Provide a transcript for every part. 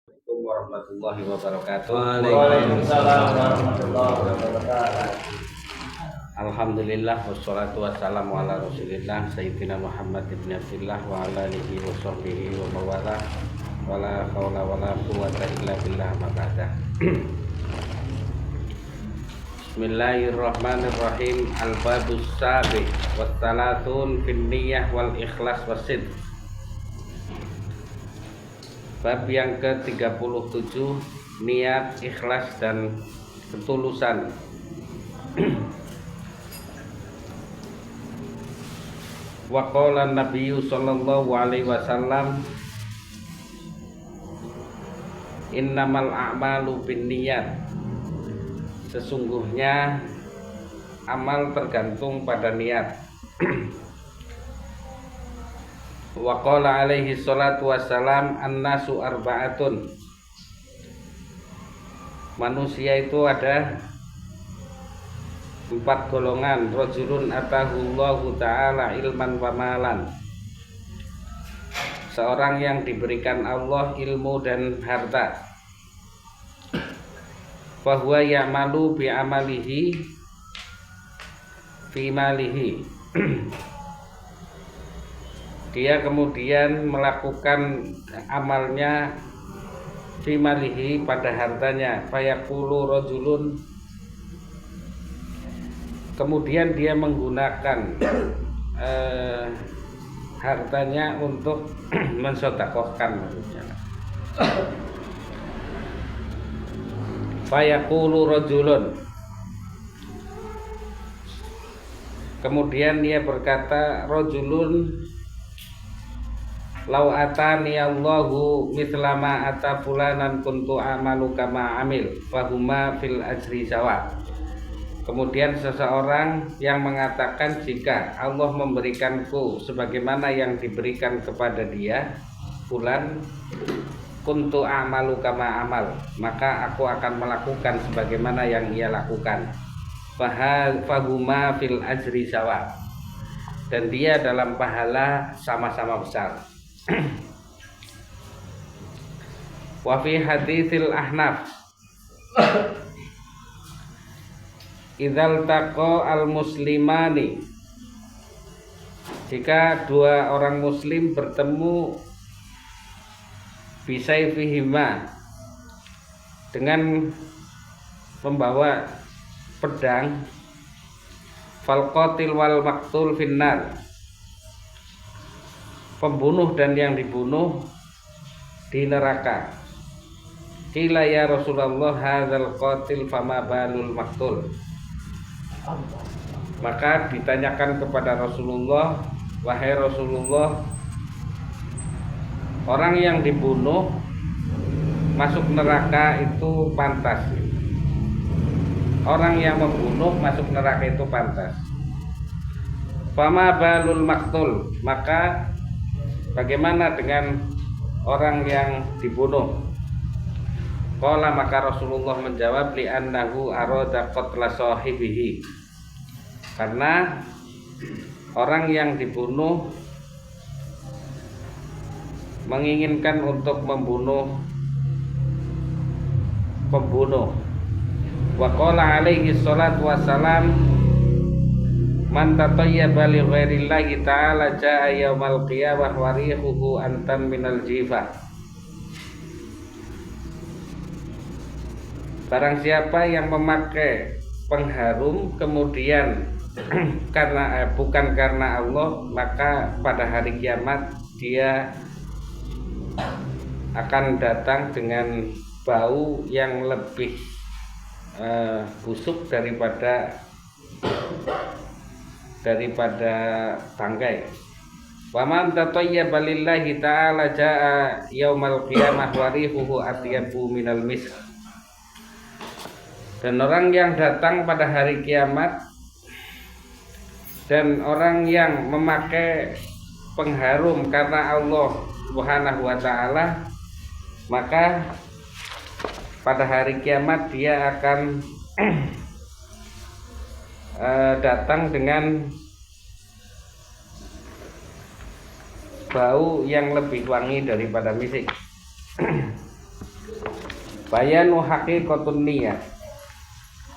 Assalamualaikum warahmatullahi wabarakatuh. Waalaikumsalam warahmatullahi wabarakatuh. Alhamdulillah wassalatu wassalamu ala Rasulillah Sayyidina Muhammad ibn Abdillah wa ala alihi wa sahbihi wa mawala wala haula wala quwwata illa billah ma ba'da. Bismillahirrahmanirrahim. Al-babus sabi wa thalathun fin niyyah wal ikhlas wasid. Bab yang ke-37, niat, ikhlas dan ketulusan. Wa qala Nabiyyu sallallahu alaihi wasallam, innamal a'malu binniyat. Sesungguhnya amal tergantung pada niat. Wa qala alaihi salatu wassalam, annasu arba'atun. Manusia itu ada 4 golongan. Rajulun atahullahu ta'ala ilman wa malan. Seorang yang diberikan Allah ilmu dan harta. Fahuwa ya'malu bi'amalihi fi malihi. Dia kemudian melakukan amalnya fi malihi pada hartanya. Fayaqulu rajulun, kemudian dia menggunakan hartanya untuk mensedekahkan maksudnya. Fayaqulu rajulun, kemudian dia berkata, rajulun lau atani Allahu mislama ata fulanan kuntu amalu kama amil fahuma fil ajri sawa. Kemudian seseorang yang mengatakan, jika Allah memberikanku sebagaimana yang diberikan kepada dia fulan, kuntu amalu kama amal, maka aku akan melakukan sebagaimana yang ia lakukan. Fahuma fil ajri sawa, dan dia dalam pahala sama-sama besar. Wa fi haditsil Ahnaf, idzal taqa al muslimani, jika dua orang muslim bertemu, bisayfihima, dengan membawa pedang, fal qatil wal maqtul finnar, pembunuh dan yang dibunuh di neraka. Qila ya Rasulullah hadzal qatil fama balul maqtul. Maka ditanyakan kepada Rasulullah, wahai Rasulullah, orang yang dibunuh masuk neraka itu pantas, orang yang membunuh masuk neraka itu pantas. Fama balul maqtul, maka bagaimana dengan orang yang dibunuh? Qala, maka Rasulullah menjawab, li'annahu arada qatla sahibihi, karena orang yang dibunuh menginginkan untuk membunuh pembunuh. Wa qala alaihi salatu wassalam, man tatayyaba li ghairillahi ta'ala jaa yaumal qiyamah wa rihuhu antam minal jifah. Barang siapa yang memakai pengharum kemudian bukan karena Allah, maka pada hari kiamat dia akan datang dengan bau yang lebih busuk daripada bangkai. Wa man tatayyaba lillahi ta'ala jaa yaumal qiyamah wa rihuhu atyabu minal misk. Dan orang yang datang pada hari kiamat dan orang yang memakai pengharum karena Allah Subhanahu wa ta'ala, maka pada hari kiamat dia akan datang dengan bau yang lebih wangi daripada misik. Bayanu haqiqatun niyat.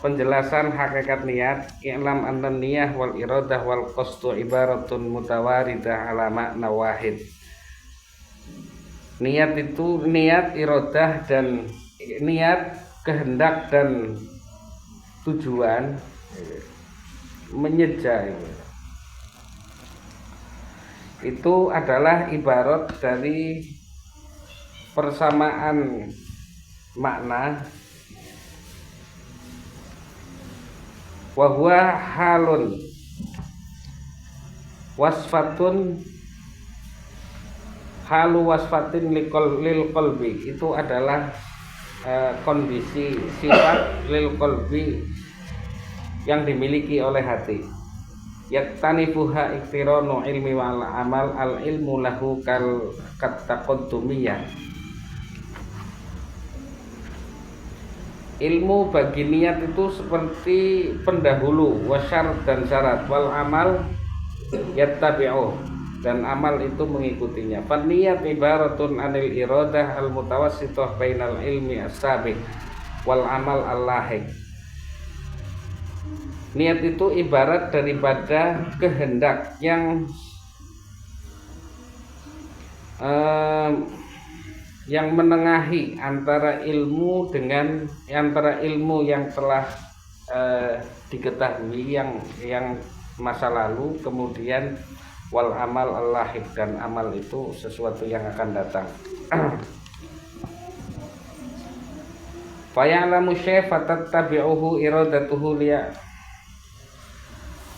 Penjelasan hakikat niat. I'lam anna niyah wal iradah wal qasdu ibaratun mutawaridah ala makna wahid. Niat itu niat, iradah dan niat, kehendak dan tujuan menyeja itu adalah ibarat dari persamaan makna. Wa huwa halun wasfatun halu wasfatin lil qalbi, itu adalah kondisi sifat lil qalbi yang dimiliki oleh hati. Yaktanifuha iktiranu ilmi wal amal, al ilmu lahu kal taqaddumiyah. Ilmu bagi niat itu seperti pendahulu, wasyar dan syarat, wal amal yattabi'uh, dan amal itu mengikutinya. Fan niyat ibaratun anil iradah al mutawassithah bainal ilmi as-sabiq wal amal al-lahiq. Niat itu ibarat daripada kehendak yang menengahi antara ilmu yang telah diketahui yang masa lalu, kemudian wal amal al-lahiq, dan amal itu sesuatu yang akan datang. Fa ya'lamu syai' fatattabi'uhu iradatuhu liya.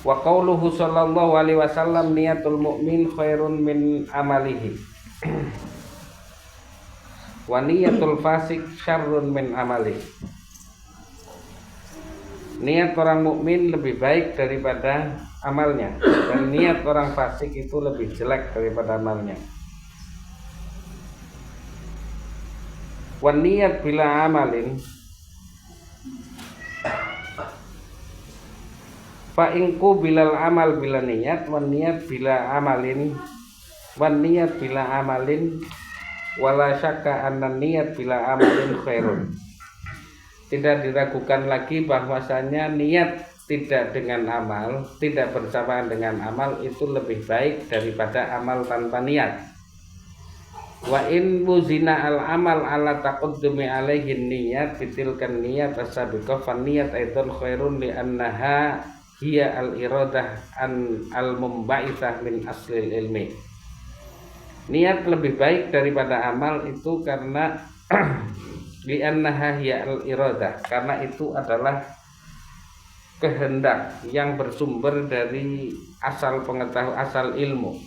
Wa qauluhu sallallahu alaihi wasallam niyatul mu'min khairun min amalihi. Wa niyatul fasik syarrun min amalihi. Niat orang mukmin lebih baik daripada amalnya, dan niat orang fasik itu lebih jelek daripada amalnya. Wan niat bila amalin fa inku bilal amal bila niat, wan niat bila amalin wala syakka anna niat bila amalin khairun. Tidak diragukan lagi bahwasanya niat tidak dengan amal, tidak bersamaan dengan amal itu lebih baik daripada amal tanpa niat. Wa in muzina al amal ala taqaddumi alaihi niyat bitilkan niyat as-sabiqah fa niyat aidan khairun li annaha hiya al iradah an al mumba'itsah min aslil ilmi. Niat lebih baik daripada amal itu karena li annaha hiya al iradah, karena itu adalah kehendak yang bersumber dari asal pengetahuan, asal ilmu.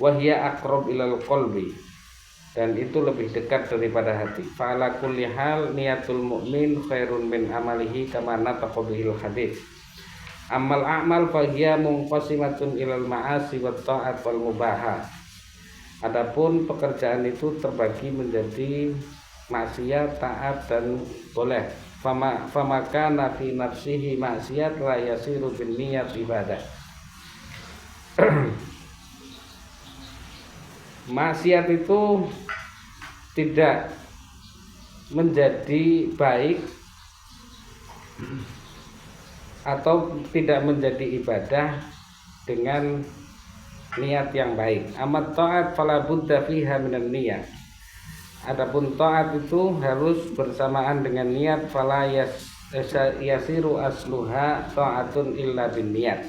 Wahya aqrab ilal qalbi, dan itu lebih dekat daripada hati. Fa ala kulli hal niyatul mu'min khairun min amalihi kama nataqa bihil hadits. Amal a'mal fa hiya munqasimatun ilal ma'asi wat ta'at wal mubaha. Adapun pekerjaan itu terbagi menjadi maksiat, taat dan boleh. Fama kana fi nafsihi maksiat la yasiru bin niyat ibadah. Maksiat itu tidak menjadi baik atau tidak menjadi ibadah dengan niat yang baik. Amat ta'at fala budda fiha minan niyat. Adapun taat itu harus bersamaan dengan niat. Fala yasiru asluha ta'atun illa bin niyat.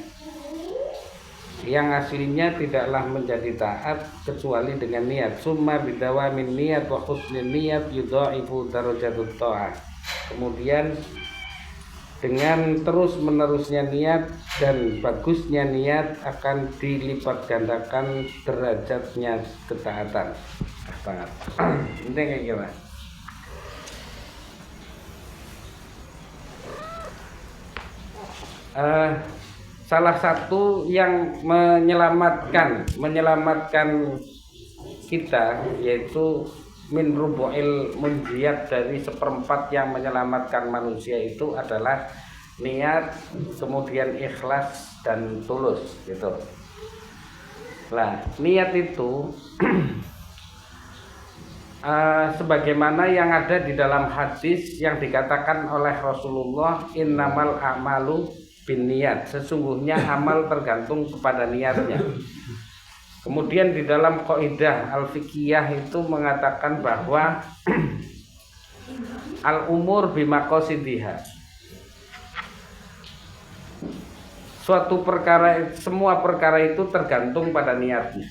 Yang aslinya tidaklah menjadi taat kecuali dengan niat. Summa bidawamin niyat wa husnin niyat yudha'ifu darajatut ta'at. Kemudian dengan terus menerusnya niat dan bagusnya niat akan dilipat gandakan derajatnya ketaatan. Sangat. Ini kayak gimana? Salah satu yang menyelamatkan kita yaitu min rubu'il munjiyat, dari seperempat yang menyelamatkan manusia itu adalah niat, kemudian ikhlas dan tulus gitu. Nah, niat itu sebagaimana yang ada di dalam hadis yang dikatakan oleh Rasulullah, innamal a'malu binniyat, sesungguhnya amal tergantung kepada niatnya. Kemudian di dalam kaidah al-fiqhiyah itu mengatakan bahwa al-umur bimaqasidiha, suatu perkara, semua perkara itu tergantung pada niatnya.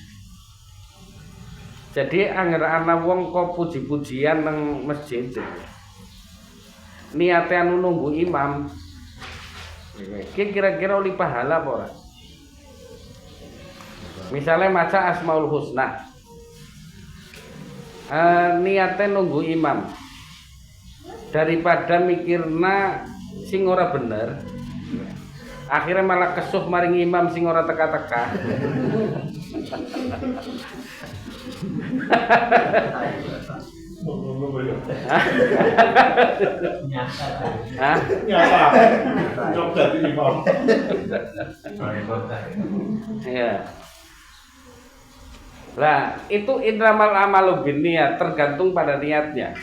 Jadi angger ana wong kok puji-pujian nang masjid, niate anu nunggu imam, kira-kira oleh pahala apa ora? Misalnya maca Asmaul Husna, niate nunggu imam, daripada mikirna sing ora bener, akhirnya malah kesuh maring imam sing ora teka-teka. Ya. Lah, itu innamal amalu binniyat, tergantung pada niatnya.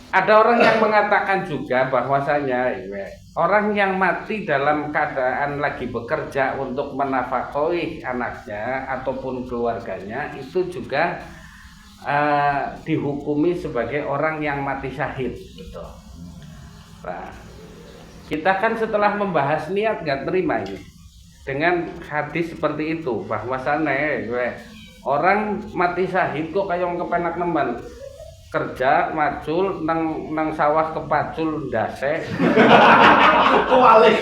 Ada orang yang mengatakan juga bahwasanya orang yang mati dalam keadaan lagi bekerja untuk menafkahi anaknya ataupun keluarganya itu juga dihukumi sebagai orang yang mati syahid, gitu. Nah, kita kan setelah membahas niat nggak terima ini dengan hadis seperti itu, bahwasanya orang mati syahid kok kayak kepenak nemen kerja macul nang sawah kepacul ndase. Kualik.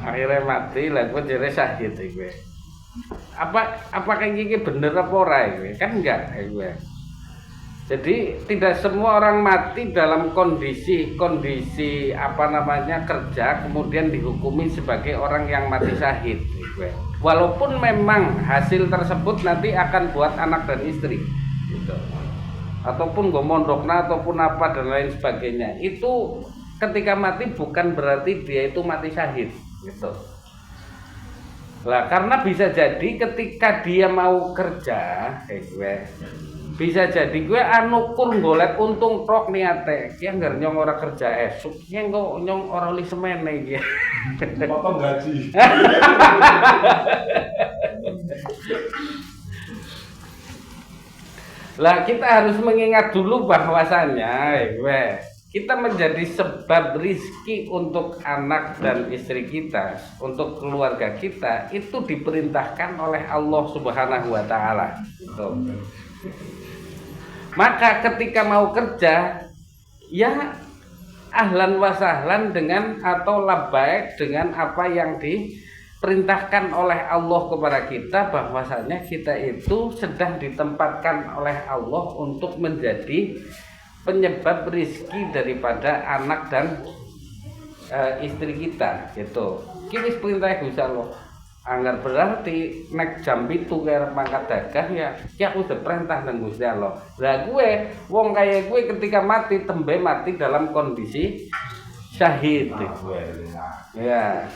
Akhirnya mati lah gue jadi syahid gue. Apakah ini bener apa ora gue? Kan enggak gue. Jadi tidak semua orang mati dalam kondisi kerja kemudian dihukumi sebagai orang yang mati syahid. Walaupun memang hasil tersebut nanti akan buat anak dan istri, gitu. Ataupun gomondokna ataupun apa dan lain sebagainya. Itu ketika mati bukan berarti dia itu mati syahid, gitu. Lah karena bisa jadi ketika dia mau kerja, bisa jadi gue kur golek untung tok niate ki anggar nyong ora kerja esuk ki engko nyong ora li semene iki potong gaji. Lah kita harus mengingat dulu bahwasannya kita menjadi sebab rizki untuk anak dan istri kita, untuk keluarga kita, itu diperintahkan oleh Allah Subhanahu wa Ta'ala, gitu. Maka ketika mau kerja, ya ahlan wa sahlan dengan atau labbaik dengan apa yang diperintahkan oleh Allah kepada kita, bahwasanya kita itu sedang ditempatkan oleh Allah untuk menjadi penyebab rizki daripada anak dan istri kita, gitu. Kini perintah Gusti Allah. Anggar berarti nek jam 7 kaya mangkat dagang ya aku diperintah nang Gusti Allah. Lah gue wong kaya gue ketika mati tembe mati dalam kondisi syahid gue. Ya.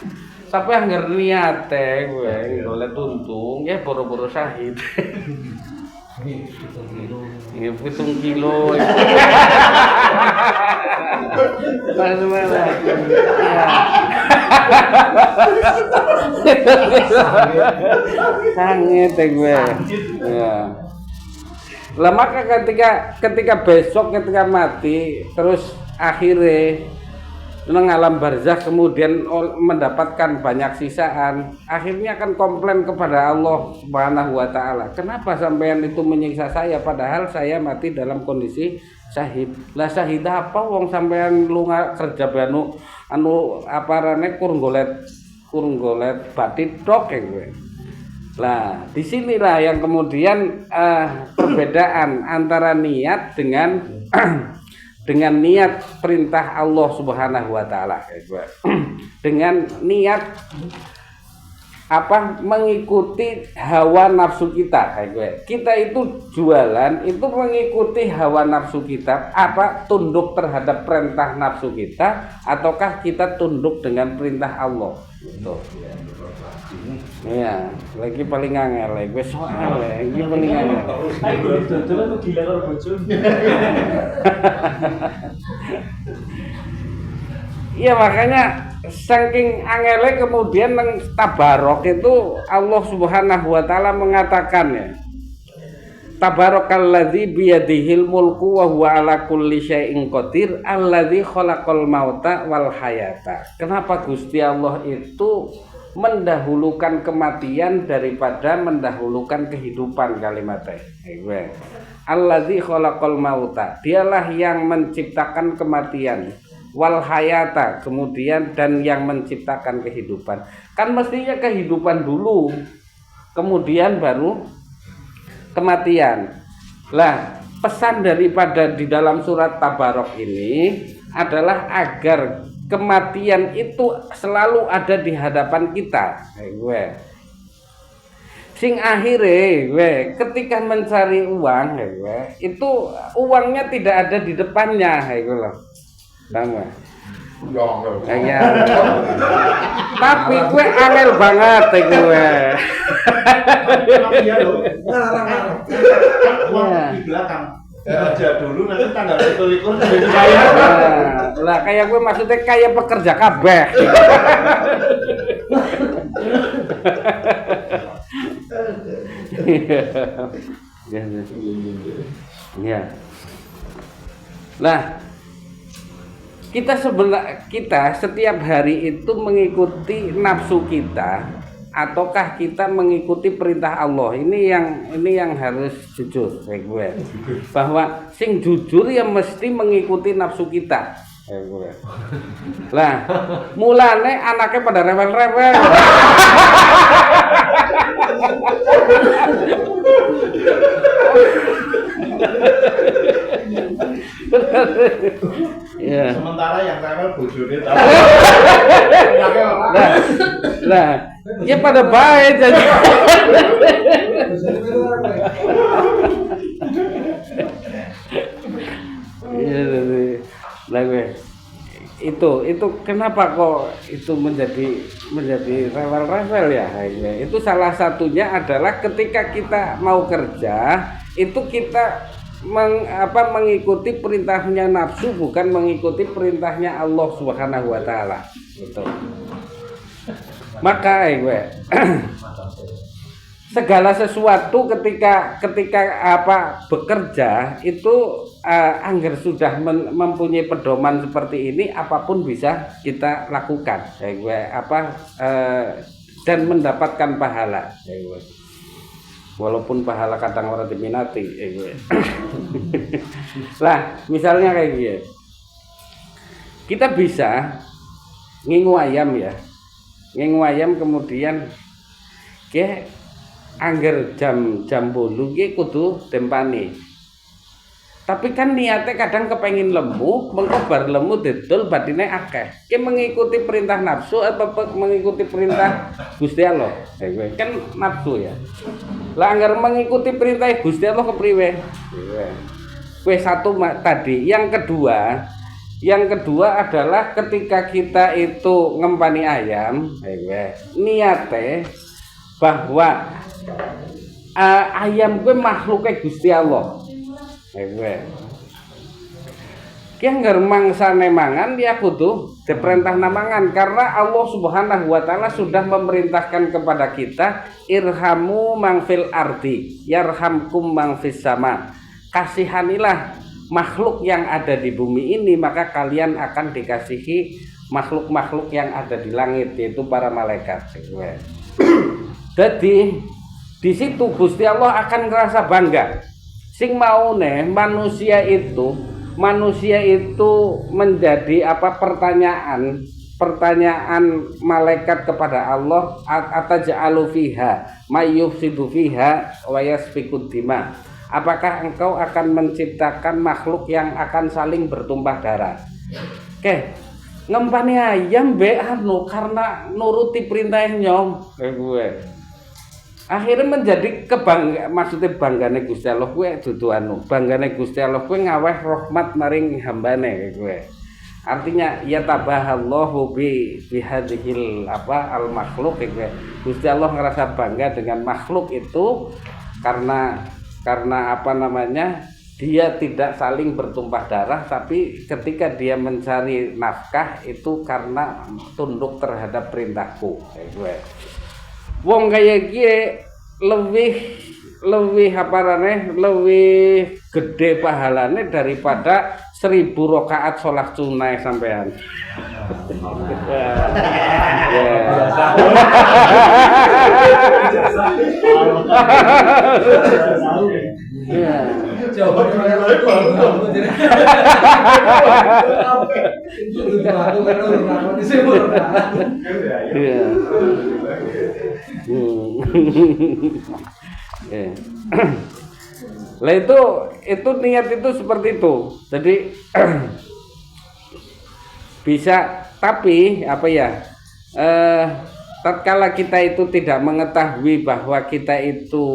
Sampai anggar niate gue golek tuntung ya boro-boro syahid. Ini 7 kilo. Mana? Sangit gue. Ya. Lah maka ketika besok ketika mati terus akhirnya nang alam barzah kemudian mendapatkan banyak sisaan, akhirnya akan komplain kepada Allah Subhanahu wa Ta'ala. Kenapa sampean itu menyiksa saya padahal saya mati dalam kondisi syahid? Lah syahid apa wong sampean lunga kerja banu aparane kurang golet batit tok gue. Lah disinilah yang kemudian perbedaan antara niat dengan niat perintah Allah Subhanahu wa Ta'ala, dengan niat mengikuti hawa nafsu kita. Kita itu jualan itu mengikuti hawa nafsu kita, tunduk terhadap perintah nafsu kita ataukah kita tunduk dengan perintah Allah gitu. Ya, lagi paling angel gue soal lagi paling angel. Ayo dodol aku gila karo bojone. Iya makanya saking angele kemudian nang tabarok itu Allah Subhanahu wa taala mengatakan ya. Tabarakalladzi biyadihil mulku wa huwa ala kulli syai'in qadir alladzi khalaqal mauta wal hayata. Kenapa Gusti Allah itu mendahulukan kematian daripada mendahulukan kehidupan kalimatnya? Alladzi khalaqal mauta. Dialah yang menciptakan kematian. Wal hayata, kemudian dan yang menciptakan kehidupan. Kan mestinya kehidupan dulu, kemudian baru kematian. Lah, pesan daripada di dalam surat Tabarok ini adalah agar kematian itu selalu ada di hadapan kita. Sing akhirnya, ketika mencari uang, itu uangnya tidak ada di depannya, sama. Ya. Tapi gue angel banget gue. Iya loh. Uang di belakang. Kerja dulu nanti tanggal 21 bayar. Lah kayak gue maksudnya kayak pekerja kabeh. Ya. Nah, kita setiap hari itu mengikuti nafsu kita ataukah kita mengikuti perintah Allah? Ini yang harus jujur gue. Bahwa sing jujur ya mesti mengikuti nafsu kita. Lah, mulane anaknya pada rewel-rewel. Ya. Sementara yang rewel bojone tahu. Nah, ya pada baik jadi. Nah, itu kenapa kok itu menjadi rewel-rewel ya? Itu salah satunya adalah ketika kita mau kerja itu kita mengikuti perintahnya nafsu bukan mengikuti perintahnya Allah Subhanahu wa taala gitu. Maka segala sesuatu ketika bekerja itu angger sudah mempunyai pedoman seperti ini apapun bisa kita lakukan dan mendapatkan pahala walaupun pahala kadang orang diminati lah misalnya kayak gini kita bisa ngingu ayam kemudian angger jam 8 kudu tempani. Tapi kan niatnya kadang kepengin lemu, mengkobar lemu didol batine akeh. Ki mengikuti perintah nafsu atau mengikuti perintah Gusti Allah? Kan nafsu ya. Lah anggar mengikuti perintah Gusti Allah kepriwe? Satu tadi. Yang kedua adalah ketika kita itu ngempani ayam, niatnya bahwa ayam gue makhluknya Gusti Allah. Ki anggar mangsane mangan ya kudu diperintah namangan karena Allah Subhanahu wa taala sudah memerintahkan kepada kita irhamu mangfil ardi yarhamkum mangfis sama. Kasihanilah makhluk yang ada di bumi ini maka kalian akan dikasihi makhluk-makhluk yang ada di langit yaitu para malaikat. Jadi di situ Gusti Allah akan ngerasa bangga. Sing maune manusia itu menjadi pertanyaan malaikat kepada Allah ataj'alu fiha mayyufsidu fiha wa yasfikud dima. Apakah engkau akan menciptakan makhluk yang akan saling bertumpah darah? ngempani ayam be anu karena nuruti perintah nyong kayak gue. Akhirnya menjadi maksudnya banggane Gusti Allah kuwi dudu anu. Banggane Gusti Allah kuwi ngaweh rahmat maring hambane kayak gue. Artinya ya tabahallahu bi hadhil al makhluk kayak gue. Gusti Allah ngerasa bangga dengan makhluk itu karena dia tidak saling bertumpah darah, tapi ketika dia mencari nafkah itu karena tunduk terhadap perintahku kayak gue. Wong kaya kie lebih gede pahalane daripada 1000 rakaat sholat sunai sampean. Lah itu niat itu seperti itu. Jadi bisa, tapi tatkala kita itu tidak mengetahui bahwa kita itu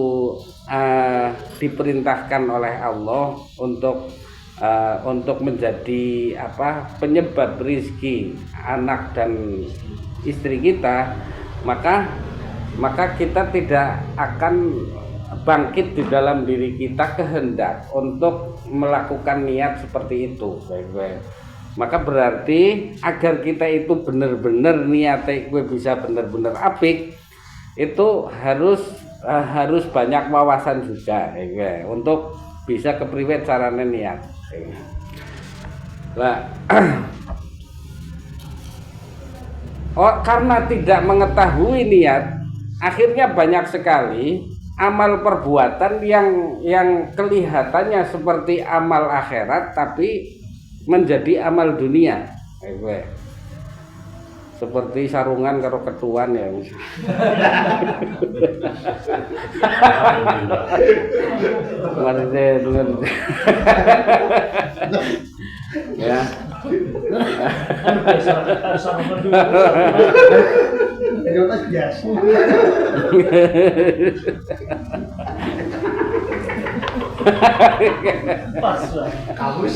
diperintahkan oleh Allah untuk menjadi penyebab rezeki anak dan istri kita, maka kita tidak akan bangkit di dalam diri kita kehendak untuk melakukan niat seperti itu. Baik. Maka berarti agar kita itu benar-benar niatnya gue bisa benar-benar apik, itu harus banyak wawasan juga untuk bisa kepriwe carane niat. Nah, karena tidak mengetahui niat, akhirnya banyak sekali amal perbuatan yang kelihatannya seperti amal akhirat tapi menjadi amal dunia. Seperti sarungan karo ketuan ya. Ya. Pas kabus.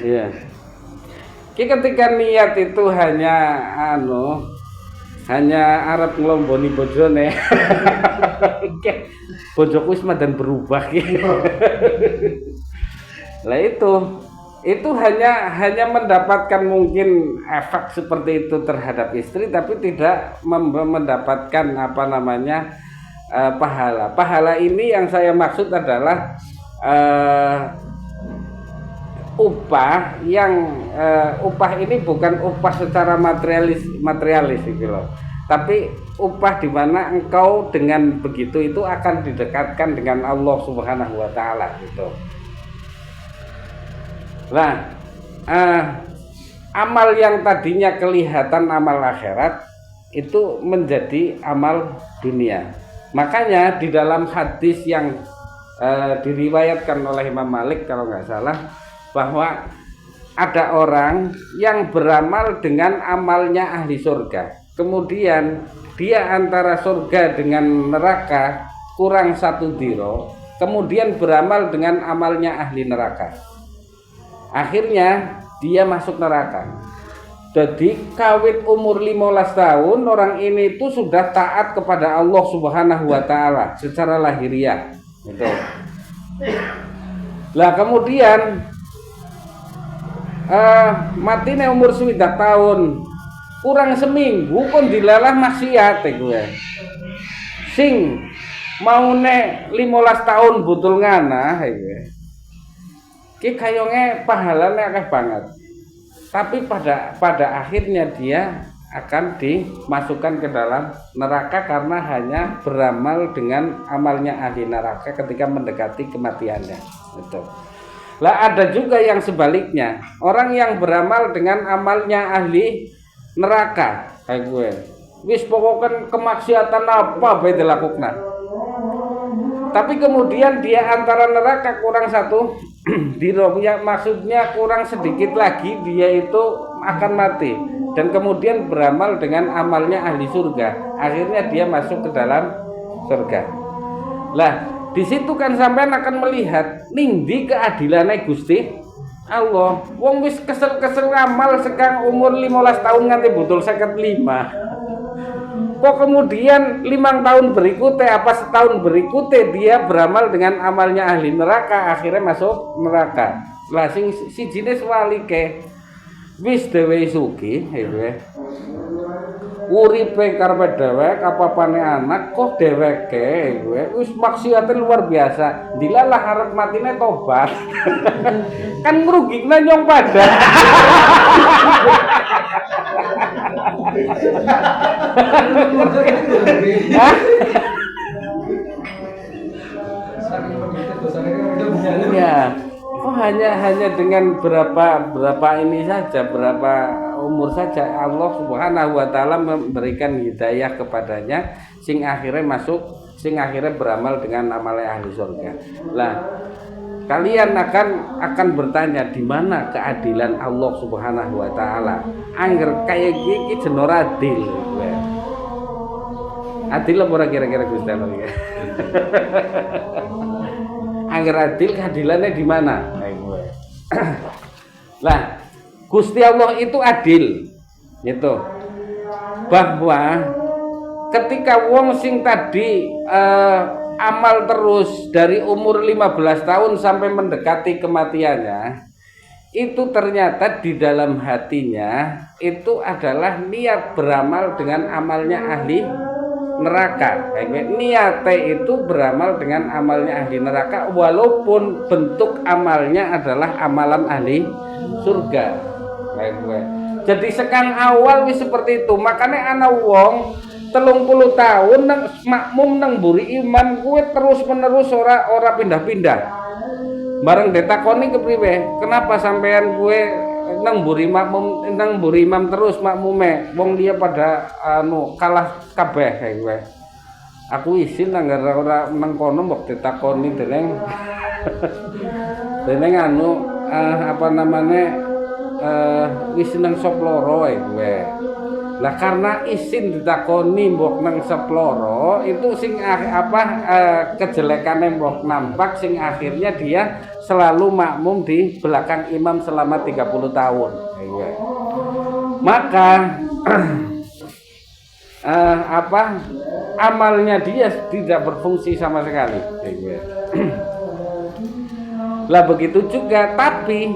Iya. Ketika niat itu hanya arep nglomboni bojone. Bojoku wis madan berubah gitu. Lah itu hanya mendapatkan mungkin efek seperti itu terhadap istri, tapi tidak mendapatkan pahala. Pahala ini yang saya maksud adalah upah ini bukan upah secara materialis gitu loh. Tapi upah di mana engkau dengan begitu itu akan didekatkan dengan Allah Subhanahu wa taala gitu. Nah, amal yang tadinya kelihatan amal akhirat itu menjadi amal dunia. Makanya di dalam hadis yang diriwayatkan oleh Imam Malik kalau nggak salah, bahwa ada orang yang beramal dengan amalnya ahli surga, kemudian dia antara surga dengan neraka kurang 1 diro, kemudian beramal dengan amalnya ahli neraka, akhirnya dia masuk neraka. Jadi kawit umur 15 tahun orang ini itu sudah taat kepada Allah Subhanahu wa taala secara lahiriah gitu. Lah kemudian matine umur 9 tahun kurang seminggu kon dilalah maksiat gue. Sing maune 15 tahun butul ngana gue. Ki kayonge pahalane akeh banget. Tapi pada akhirnya dia akan dimasukkan ke dalam neraka karena hanya beramal dengan amalnya ahli neraka ketika mendekati kematiannya. Betul. Lah ada juga yang sebaliknya, orang yang beramal dengan amalnya ahli neraka kayak gue. Wis pokoknya kemaksiatan apa bae dilakukan. Tapi kemudian dia antara neraka kurang 1 Diromnya maksudnya kurang sedikit lagi dia itu akan mati dan kemudian beramal dengan amalnya ahli surga, akhirnya dia masuk ke dalam surga. Lah di situ kan sampean akan melihat nindi keadilane Gusti Allah. Wong wis kesel-kesel ngamal sekang umur 15 tahun nganti butul 55. Kok kemudian 5 tahun berikutnya apa setahun berikutnya dia beramal dengan amalnya ahli neraka, akhirnya masuk neraka. Lah si jenis wali ke wis dhewe sugih uripe karepe dhewek apa-apane anak kok dheweke wis maksiate luar biasa. Dilalah arep matine tobat. Kan ngrugikna nyong padha. Ya, oh hanya dengan berapa ini saja, berapa umur saja Allah Subhanahu wa taala memberikan hidayah kepadanya sing akhirnya beramal dengan amal ahli surga. Lah kalian akan bertanya di mana keadilan Allah Subhanahu wa taala? Angger kaya iki jeneng adil. Adil apa ora kira-kira Gusti Allah iki? Angger adil keadilannya di mana? Lah Gusti Allah itu adil. Gitu. Bahwa ketika wong sing tadi amal terus dari umur 15 tahun sampai mendekati kematiannya, itu ternyata di dalam hatinya itu adalah niat beramal dengan amalnya ahli neraka. Niatnya itu beramal dengan amalnya ahli neraka walaupun bentuk amalnya adalah amalan ahli surga. Jadi sekang awal wis seperti itu. Makanya ana wong 30 tahun nang makmum nang mburi imam kuwi terus menerus ora pindah-pindah. Bareng ditakoni kepriwe? Kenapa sampean kuwi nang mburi imam terus makmume? Wong dia pada kalah kabeh kae kowe. Aku isin nang ora nang kono mbok ditakoni dening apa namanya wis nang sop loro kowe. Lah karena isin ditakoni mbok nang seploro itu sing kejelekane mbok nampak sing akhirnya dia selalu makmum di belakang imam selama 30 tahun. Maka amalnya dia tidak berfungsi sama sekali. Lah begitu juga, tapi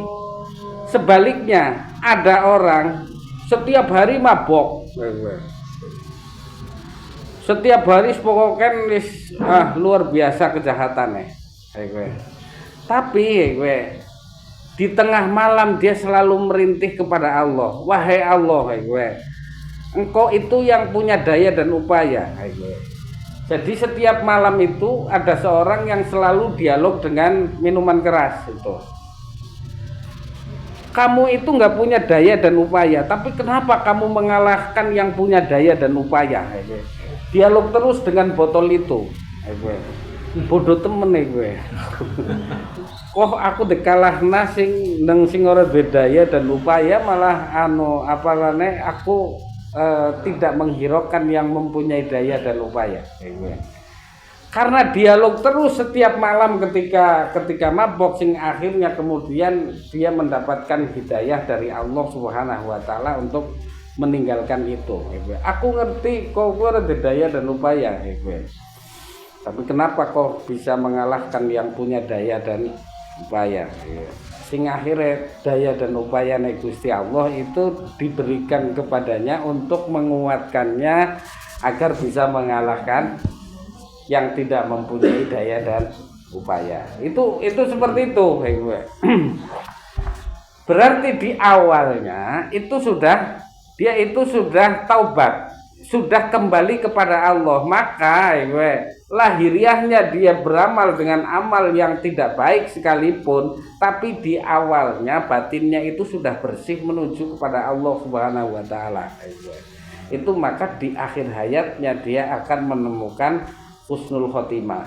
sebaliknya ada orang setiap hari mabok. Setiap hari pokoknya luar biasa kejahatannya. Tapi di tengah malam dia selalu merintih kepada Allah. Wahai Allah, Engkau itu yang punya daya dan upaya. Jadi setiap malam itu ada seorang yang selalu dialog dengan minuman keras itu. Kamu itu nggak punya daya dan upaya, tapi kenapa kamu mengalahkan yang punya daya dan upaya? Dialog terus dengan botol itu. Bodoh temen gue. Kok aku dikalahna sing ora duwe daya dan upaya malah aku tidak menghiraukan yang mempunyai daya dan upaya. Karena dialog terus setiap malam ketika mabok sing akhirnya kemudian dia mendapatkan hidayah dari Allah Subhanahu wa taala untuk meninggalkan itu. Aku ngerti kok ora ada daya dan upaya. Tapi kenapa kok bisa mengalahkan yang punya daya dan upaya? Sing akhirnya daya dan upaya Gusti Allah itu diberikan kepadanya untuk menguatkannya agar bisa mengalahkan yang tidak mempunyai daya dan upaya. Itu seperti itu. Berarti di awalnya dia itu sudah taubat, sudah kembali kepada Allah. Maka lahiriahnya dia beramal dengan amal yang tidak baik sekalipun, tapi di awalnya batinnya itu sudah bersih menuju kepada Allah Subhanahu wa taala. Itu maka di akhir hayatnya dia akan menemukan husnul khotimah.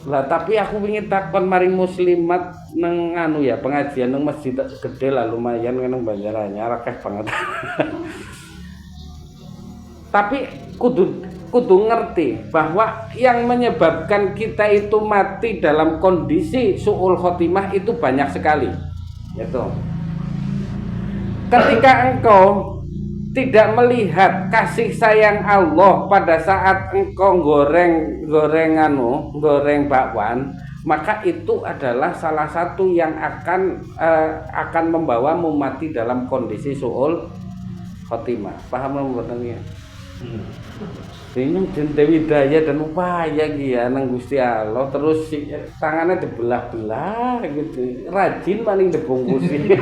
Lah tapi aku ingin takon maring muslimat nang anu ya pengajian nang masjid gede lah lumayan nang Banjaranyar akeh banget. Tapi kudu ngerti bahwa yang menyebabkan kita itu mati dalam kondisi su'ul khotimah itu banyak sekali. Gitu. Ketika engkau tidak melihat kasih sayang Allah pada saat engkau goreng bakwan, maka itu adalah salah satu yang akan membawamu mati dalam kondisi su'ul khotimah. Paham ya? Ini Dewi Daya dan upaya ya nang Gusti Allah terus tangannya dibelah-belah gitu. Rajin maning dibungkusi.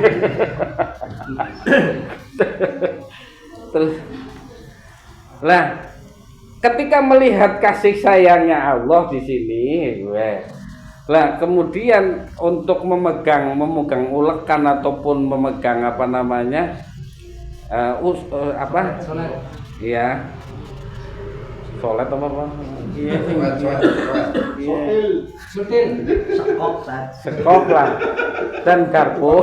Terus lah ketika melihat kasih sayangnya Allah di sini lah kemudian untuk memegang ulekan ataupun memegang apa namanya iya sholat apa iya Sutil. sekop lah dan garpu.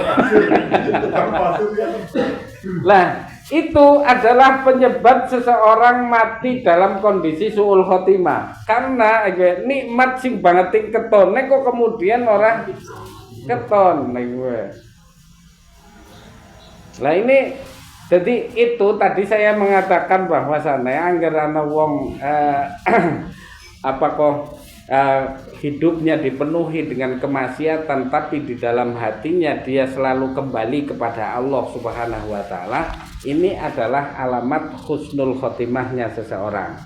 Lah itu adalah penyebab seseorang mati dalam kondisi su'ul khotimah karena nikmat sing banget ketone kok kemudian orang keton lah ini. Jadi itu tadi saya mengatakan bahwasannya angger ana wong hidupnya dipenuhi dengan kemaksiatan tapi di dalam hatinya dia selalu kembali kepada Allah Subhanahu wa taala, ini adalah alamat husnul khotimahnya seseorang.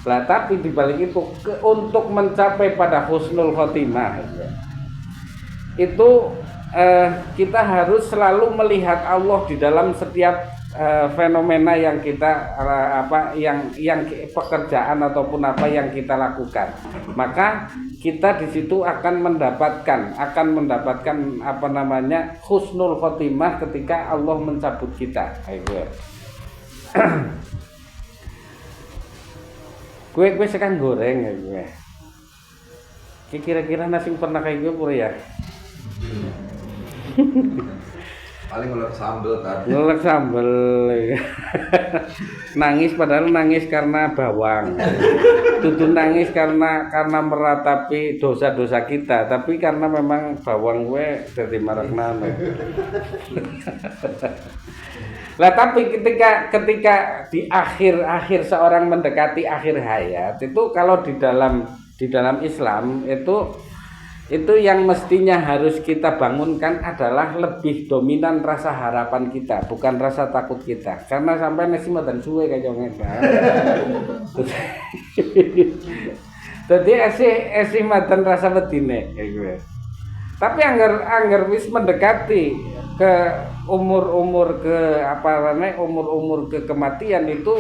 Lah tapi di balik itu untuk mencapai pada husnul khotimah itu kita harus selalu melihat Allah di dalam setiap fenomena yang kita yang pekerjaan ataupun apa yang kita lakukan. Maka kita di situ akan mendapatkan apa namanya husnul khotimah ketika Allah mencabut kita. Gue sekarang goreng ya gue. Kira-kira nasi pernah kayak gue pura ya? Paling ngulek sambel kan. Ngulek sambel. Nangis padahal nangis karena bawang. Tutu nangis karena meratapi dosa-dosa kita, tapi karena memang bawang gue dari marakna. Lah tapi ketika di akhir seorang mendekati akhir hayat itu kalau di dalam Islam itu yang mestinya harus kita bangunkan adalah lebih dominan rasa harapan kita, bukan rasa takut kita. Karena sampai nasi madan suwe kayak ngene. Jadi esi madan rasa bedine kayak. Tapi anggar wis mendekati ke umur ke kematian itu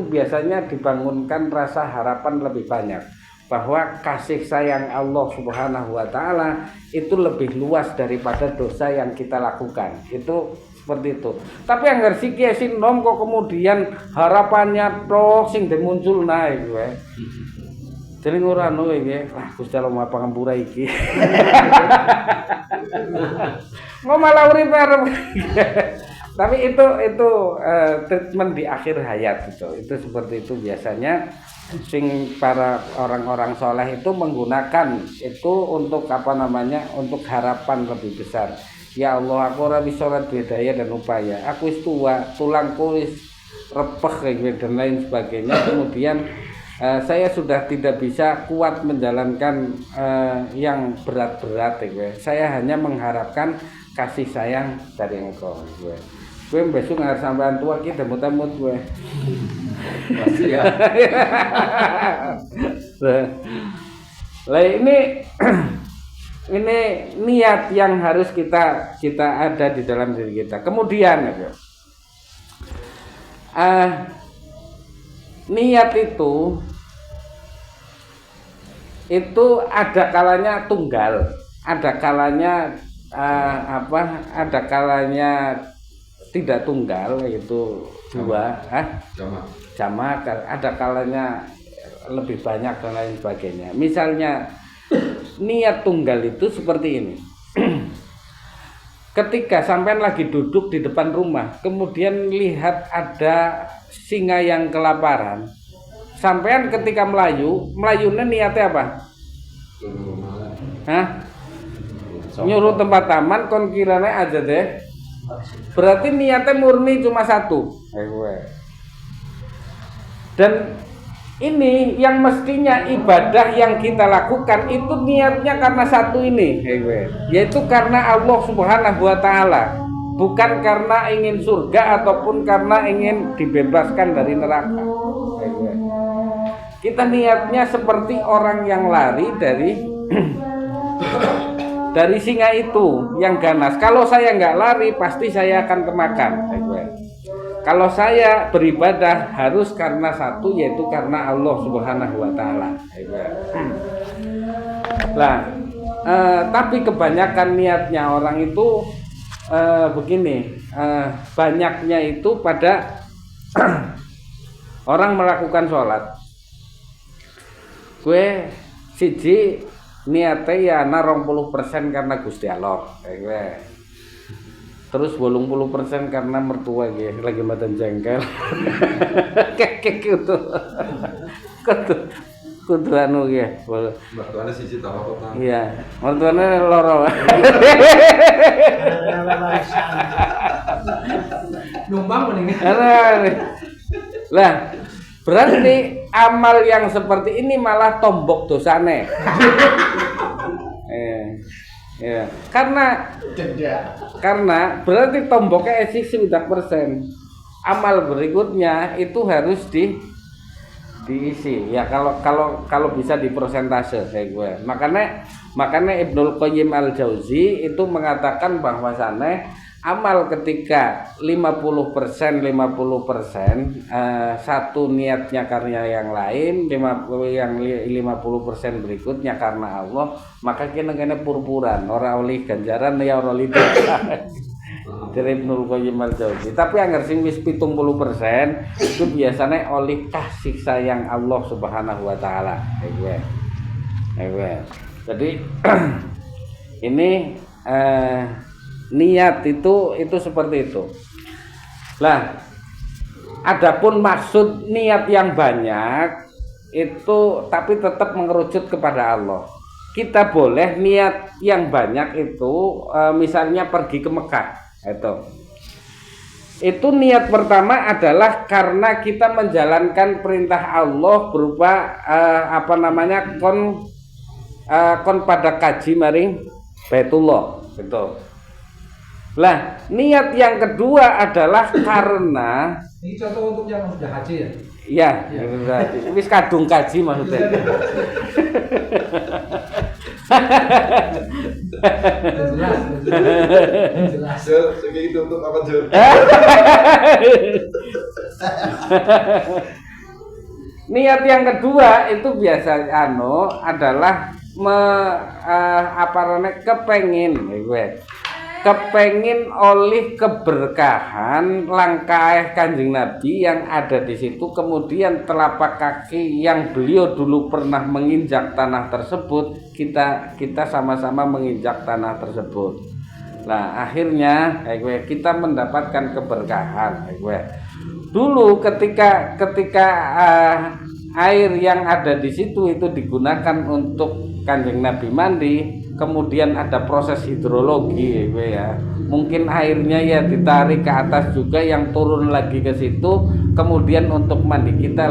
biasanya dibangunkan rasa harapan lebih banyak. Bahwa kasih sayang Allah Subhanahu wa taala itu lebih luas daripada dosa yang kita lakukan. Itu seperti itu. Tapi anggar siki nom kok kemudian harapannya tok sing muncul naik gue. Jadi ora ono iki, Gusti Allah Maha Pangapura iki. Mau malah urip arep. Tapi itu treatment di akhir hayat itu seperti itu biasanya. Sing para orang-orang soleh itu menggunakan itu untuk untuk harapan lebih besar. Ya Allah, aku ora bisa sholat bedaya dan upaya. Aku wis tua, tulangku wis repeh dan lain sebagainya. Kemudian saya sudah tidak bisa kuat menjalankan yang berat-berat. Saya hanya mengharapkan kasih sayang dari Engkau. Gue besok nggak sampean tua kita temut gue. Pasti ya. Lah ini niat yang harus kita ada di dalam diri kita. Kemudian niat itu ada kalanya tunggal, ada kalanya ada kalanya tidak tunggal, yaitu dua, jamak. Ada kalanya lebih banyak dan lain sebagainya. Misalnya niat tunggal itu seperti ini. Ketika sampean lagi duduk di depan rumah, kemudian lihat ada singa yang kelaparan, sampean ketika melayunya niatnya apa? Hah? Nyuruh tempat taman, kon kiranya aja deh. Berarti niatnya murni cuma satu. Dan ini yang mestinya ibadah yang kita lakukan itu niatnya karena satu ini, yaitu karena Allah Subhanahu wa taala, bukan karena ingin surga ataupun karena ingin dibebaskan dari neraka. Kita niatnya seperti orang yang lari dari singa itu yang ganas. Kalau saya nggak lari pasti saya akan kemakan. Kalau saya beribadah harus karena satu, yaitu karena Allah Subhanahu wa taala. Nah, tapi kebanyakan niatnya orang itu begini, banyaknya itu pada orang melakukan sholat. Gue siji niatnya ya ana 20% karena Gusti Allah. Terus 80% karena mertua gitu, lagi matan jengkel. Kayak gitu. Kudu anu ya. Mertuane siji ta apa? Iya, mertuane loro. Numpang mending. Lah, berarti amal yang seperti ini malah tombok dosane. Ya, karena berarti tomboknya isi 9%. Amal berikutnya itu harus diisi. Ya kalau bisa di persentase kayak gue. Makanya Ibnul Qayyim Al-Jauzi itu mengatakan bahwasannya amal ketika 50% satu niatnya karena yang lain, 50% berikutnya karena Allah, maka kena purpuran orang oleh ganjaran ya orang oleh dosa. Dari Ibnul Qayyim Al-Jauzi. Tapi anggar sing wis 70% itu biasanya oleh kasih sayang Allah Subhanahu wa taala. Jadi ini niat itu seperti itu. Lah, adapun maksud niat yang banyak itu tapi tetap mengerucut kepada Allah. Kita boleh niat yang banyak itu misalnya pergi ke Mekah itu niat pertama adalah karena kita menjalankan perintah Allah berupa kon pada kaji maring Baitullah gitu. Lah, niat yang kedua adalah karena ini contoh untuk yang sudah haji ya? Iya, berarti wis kadung kaji maksudnya. Jelas. Segitu untuk apa, Jur? Niat yang kedua itu biasa adalah kepengin oleh keberkahan langkah Kanjeng Nabi yang ada di situ, kemudian telapak kaki yang beliau dulu pernah menginjak tanah tersebut, kita sama-sama menginjak tanah tersebut. Nah, akhirnya kita mendapatkan keberkahan. Dulu ketika air yang ada di situ itu digunakan untuk Kanjeng Nabi mandi, kemudian ada proses hidrologi ya. Mungkin airnya ya ditarik ke atas juga yang turun lagi ke situ, kemudian untuk mandi kita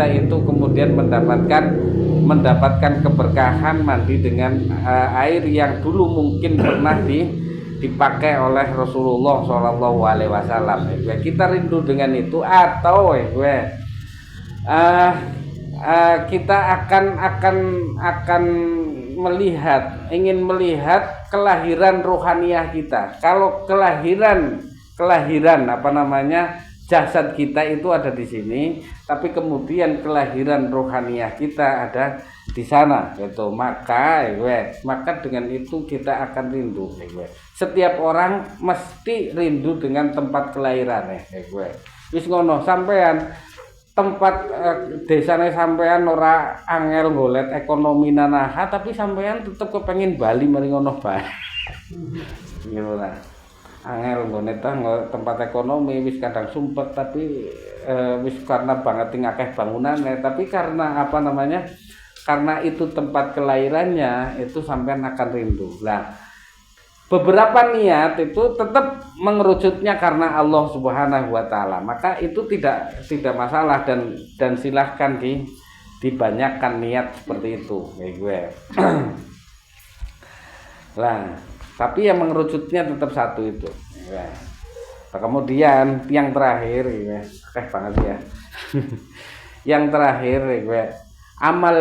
itu kemudian mendapatkan keberkahan mandi dengan air yang dulu mungkin pernah dipakai oleh Rasulullah SAW. Kita rindu dengan itu atau kita akan ingin melihat kelahiran rohaniah kita. Kalau kelahiran jasad kita itu ada di sini, tapi kemudian kelahiran rohaniah kita ada di sana gitu. Maka dengan itu kita akan rindu. Setiap orang mesti rindu dengan tempat kelahirannya. Wis ngono sampean tempat desane sampean ora angel golek ekonomi nanaha tapi sampean tetep kepengin bali mari ngono bae. Gitu lah. Angel nggone tempat ekonomi wis kadang sumpek tapi wis karena banget akeh bangunannya tapi karena apa namanya? Karena itu tempat kelahirannya itu sampean akan rindu. Lah beberapa niat itu tetap mengerucutnya karena Allah Subhanahu wa taala. Maka itu tidak masalah dan silahkan dibanyakkan niat seperti itu kayak gue. Lah, tapi yang mengerucutnya tetap satu itu. Ya. Nah, kemudian yang terakhir ya, banget ya. Yang terakhir ya, amal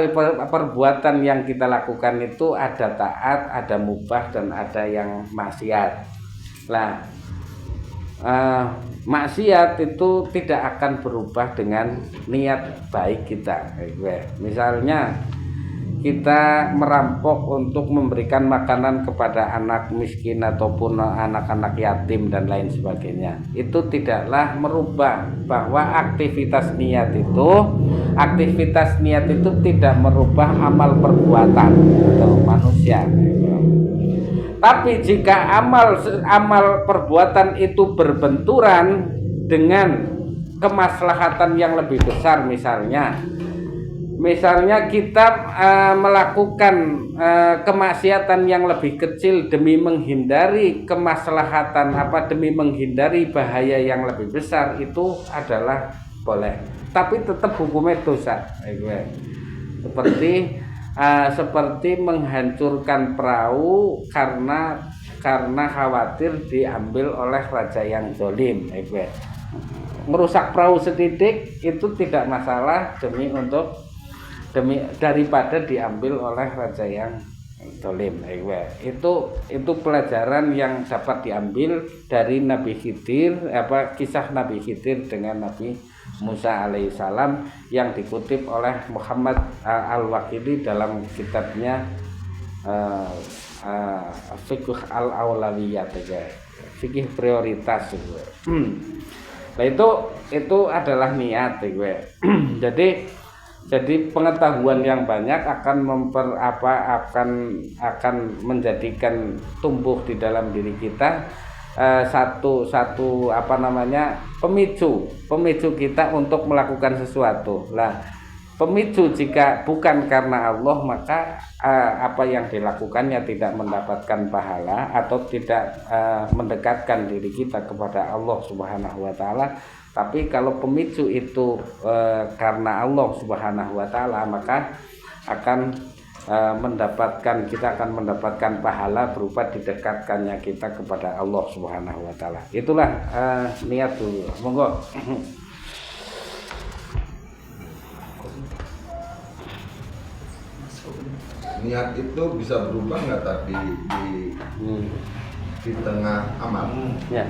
perbuatan yang kita lakukan itu ada taat, ada mubah dan ada yang maksiat. Lah, maksiat itu tidak akan berubah dengan niat baik kita. Misalnya kita merampok untuk memberikan makanan kepada anak miskin ataupun anak-anak yatim dan lain sebagainya. Itu tidaklah merubah bahwa aktivitas niat itu tidak merubah amal perbuatan manusia. Tapi jika amal perbuatan itu berbenturan dengan kemaslahatan yang lebih besar, misalnya kita melakukan kemaksiatan yang lebih kecil demi menghindari kemaslahatan demi menghindari bahaya yang lebih besar, itu adalah boleh, tapi tetap hukumnya dosa. Seperti menghancurkan perahu karena khawatir diambil oleh raja yang zalim. Merusak perahu setitik itu tidak masalah daripada diambil oleh raja yang zalim. Itu pelajaran yang dapat diambil dari Nabi Khidir, kisah Nabi Khidir dengan Nabi Musa alaihissalam yang dikutip oleh Muhammad Al-Waqidi dalam kitabnya Fiqh Al-Aulawiyat, fikih prioritas. Nah itu adalah niat. Jadi pengetahuan yang banyak akan menjadikan tumbuh di dalam diri kita satu pemicu kita untuk melakukan sesuatu. Lah, pemicu jika bukan karena Allah, maka apa yang dilakukannya tidak mendapatkan pahala atau tidak mendekatkan diri kita kepada Allah Subhanahu wa taala. Tapi kalau pemicu itu karena Allah Subhanahu wa taala, maka kita akan mendapatkan pahala berupa didekatkannya kita kepada Allah Subhanahu wa taala. Itulah niat dulu. Monggo. Niat itu bisa berubah nggak tadi di tengah amal? Ya.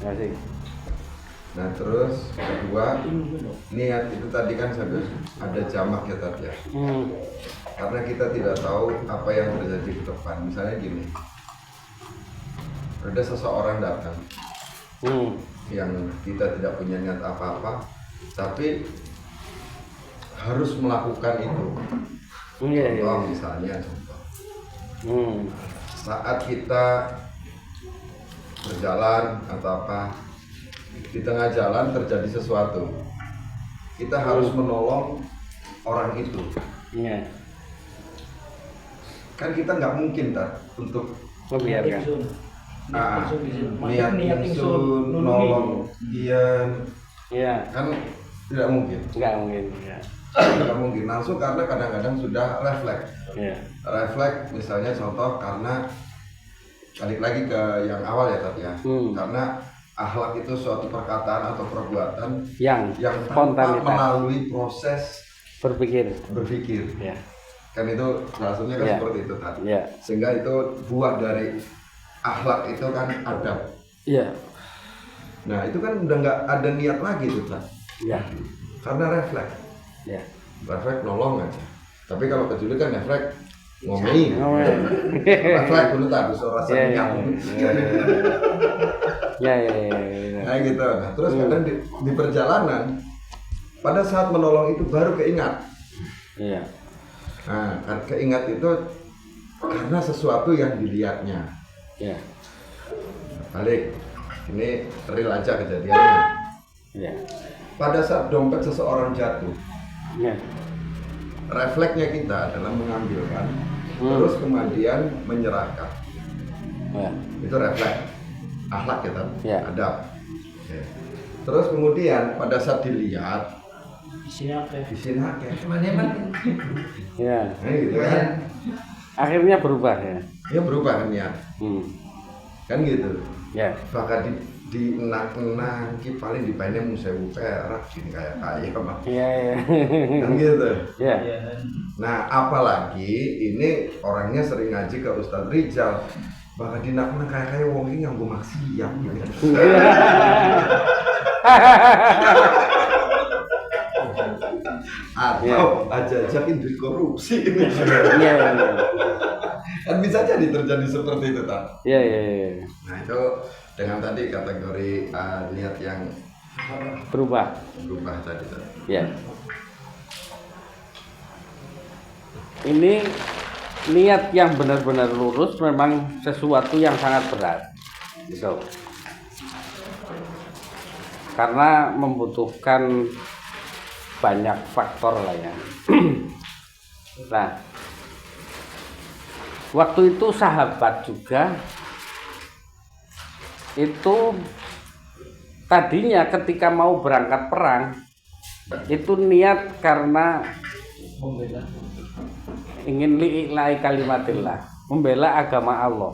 Masih. Nah terus kedua, niat itu tadi kan ada jamak ya tadi ya. Karena kita tidak tahu apa yang terjadi ke depan. Misalnya gini, ada seseorang datang yang kita tidak punya niat apa-apa, tapi harus melakukan itu. Contoh misalnya saat kita berjalan atau apa, di tengah jalan terjadi sesuatu, kita harus menolong orang itu. Kan kita nggak mungkin untuk membiarkan niat ingsun nolong dia, kan tidak mungkin. Nggak mungkin langsung, karena kadang-kadang sudah refleks. Refleks misalnya contoh, karena balik lagi ke yang awal ya tadi ya, karena akhlak itu suatu perkataan atau perbuatan yang tanpa melalui proses berpikir. Ya. Kan itu salah satunya kan seperti itu tadi. Sehingga itu buah dari akhlak itu kan adab. Nah itu kan udah nggak ada niat lagi tuh kan. Karena refleks. Refleks nolong aja. Tapi kalau kejuli kan refleks ngomongin. Refleks dulu tak bisa rasa minyak. Ya. Nah gitu. Nah, terus kadang di perjalanan pada saat menolong itu baru keingat. Iya. Nah, keingat itu karena sesuatu yang dilihatnya. Ya. Balik, ini real aja kejadiannya. Ya. Pada saat dompet seseorang jatuh, Ya. refleksnya kita adalah mengambilkan, terus kemudian menyerahkan. Ya. Itu refleks, akhlak kita, Ya. adab. Oke. Terus kemudian pada saat dilihat, disinake. Ya. Nah, gitu kan? Akhirnya berubah ya. Ya berubah kan niat, kan gitu. Ya. Bahkan di enak-enak paling dipainnya museum perak gini kayak mah. Iya. Kan gitu. Ya. Nah, apalagi ini orangnya sering ngaji ke Ustadz Rijal. Bahkan di enak-enak kayak wong ini nganggo maksiat gitu. Atau aja-ajakin duit korupsi ini. Iya. Kan bisa jadi terjadi seperti itu, tak? Iya. Nah, itu dengan tadi kategori lihat yang Berubah. tadi. Ya. Ini niat yang benar-benar lurus memang sesuatu yang sangat berat. Gitu. Karena membutuhkan banyak faktor lah ya. Nah, waktu itu sahabat juga itu tadinya ketika mau berangkat perang itu niat karena ingin li'ila'i kalimatillah, membela agama Allah,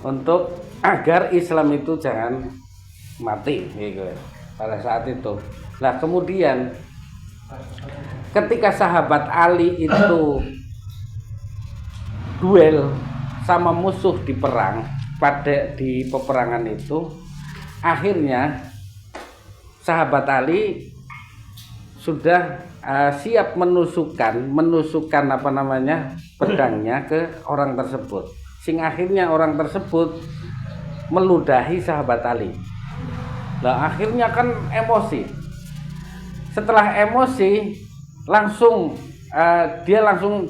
untuk agar Islam itu jangan mati, pada saat itu. Nah kemudian ketika sahabat Ali itu duel sama musuh di perang, di peperangan itu, akhirnya sahabat Ali sudah siap menusukkan pedangnya ke orang tersebut. Sing akhirnya orang tersebut meludahi sahabat Ali. Nah akhirnya kan emosi. Setelah emosi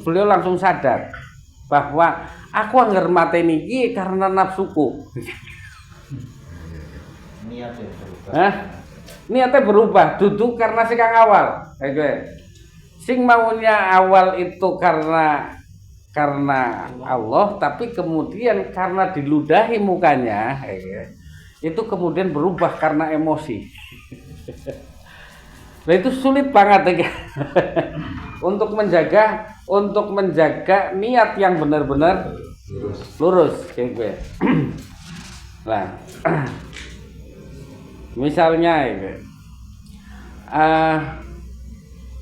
beliau langsung sadar bahwa aku anggar mateni iki karena nafsuku. Niatnya berubah, duduk karena sing awal. Sing maunya awal itu karena Allah, tapi kemudian karena diludahi mukanya, itu kemudian berubah karena emosi. Nah itu sulit banget ya. untuk menjaga niat yang benar-benar lurus kayak. Nah, misalnya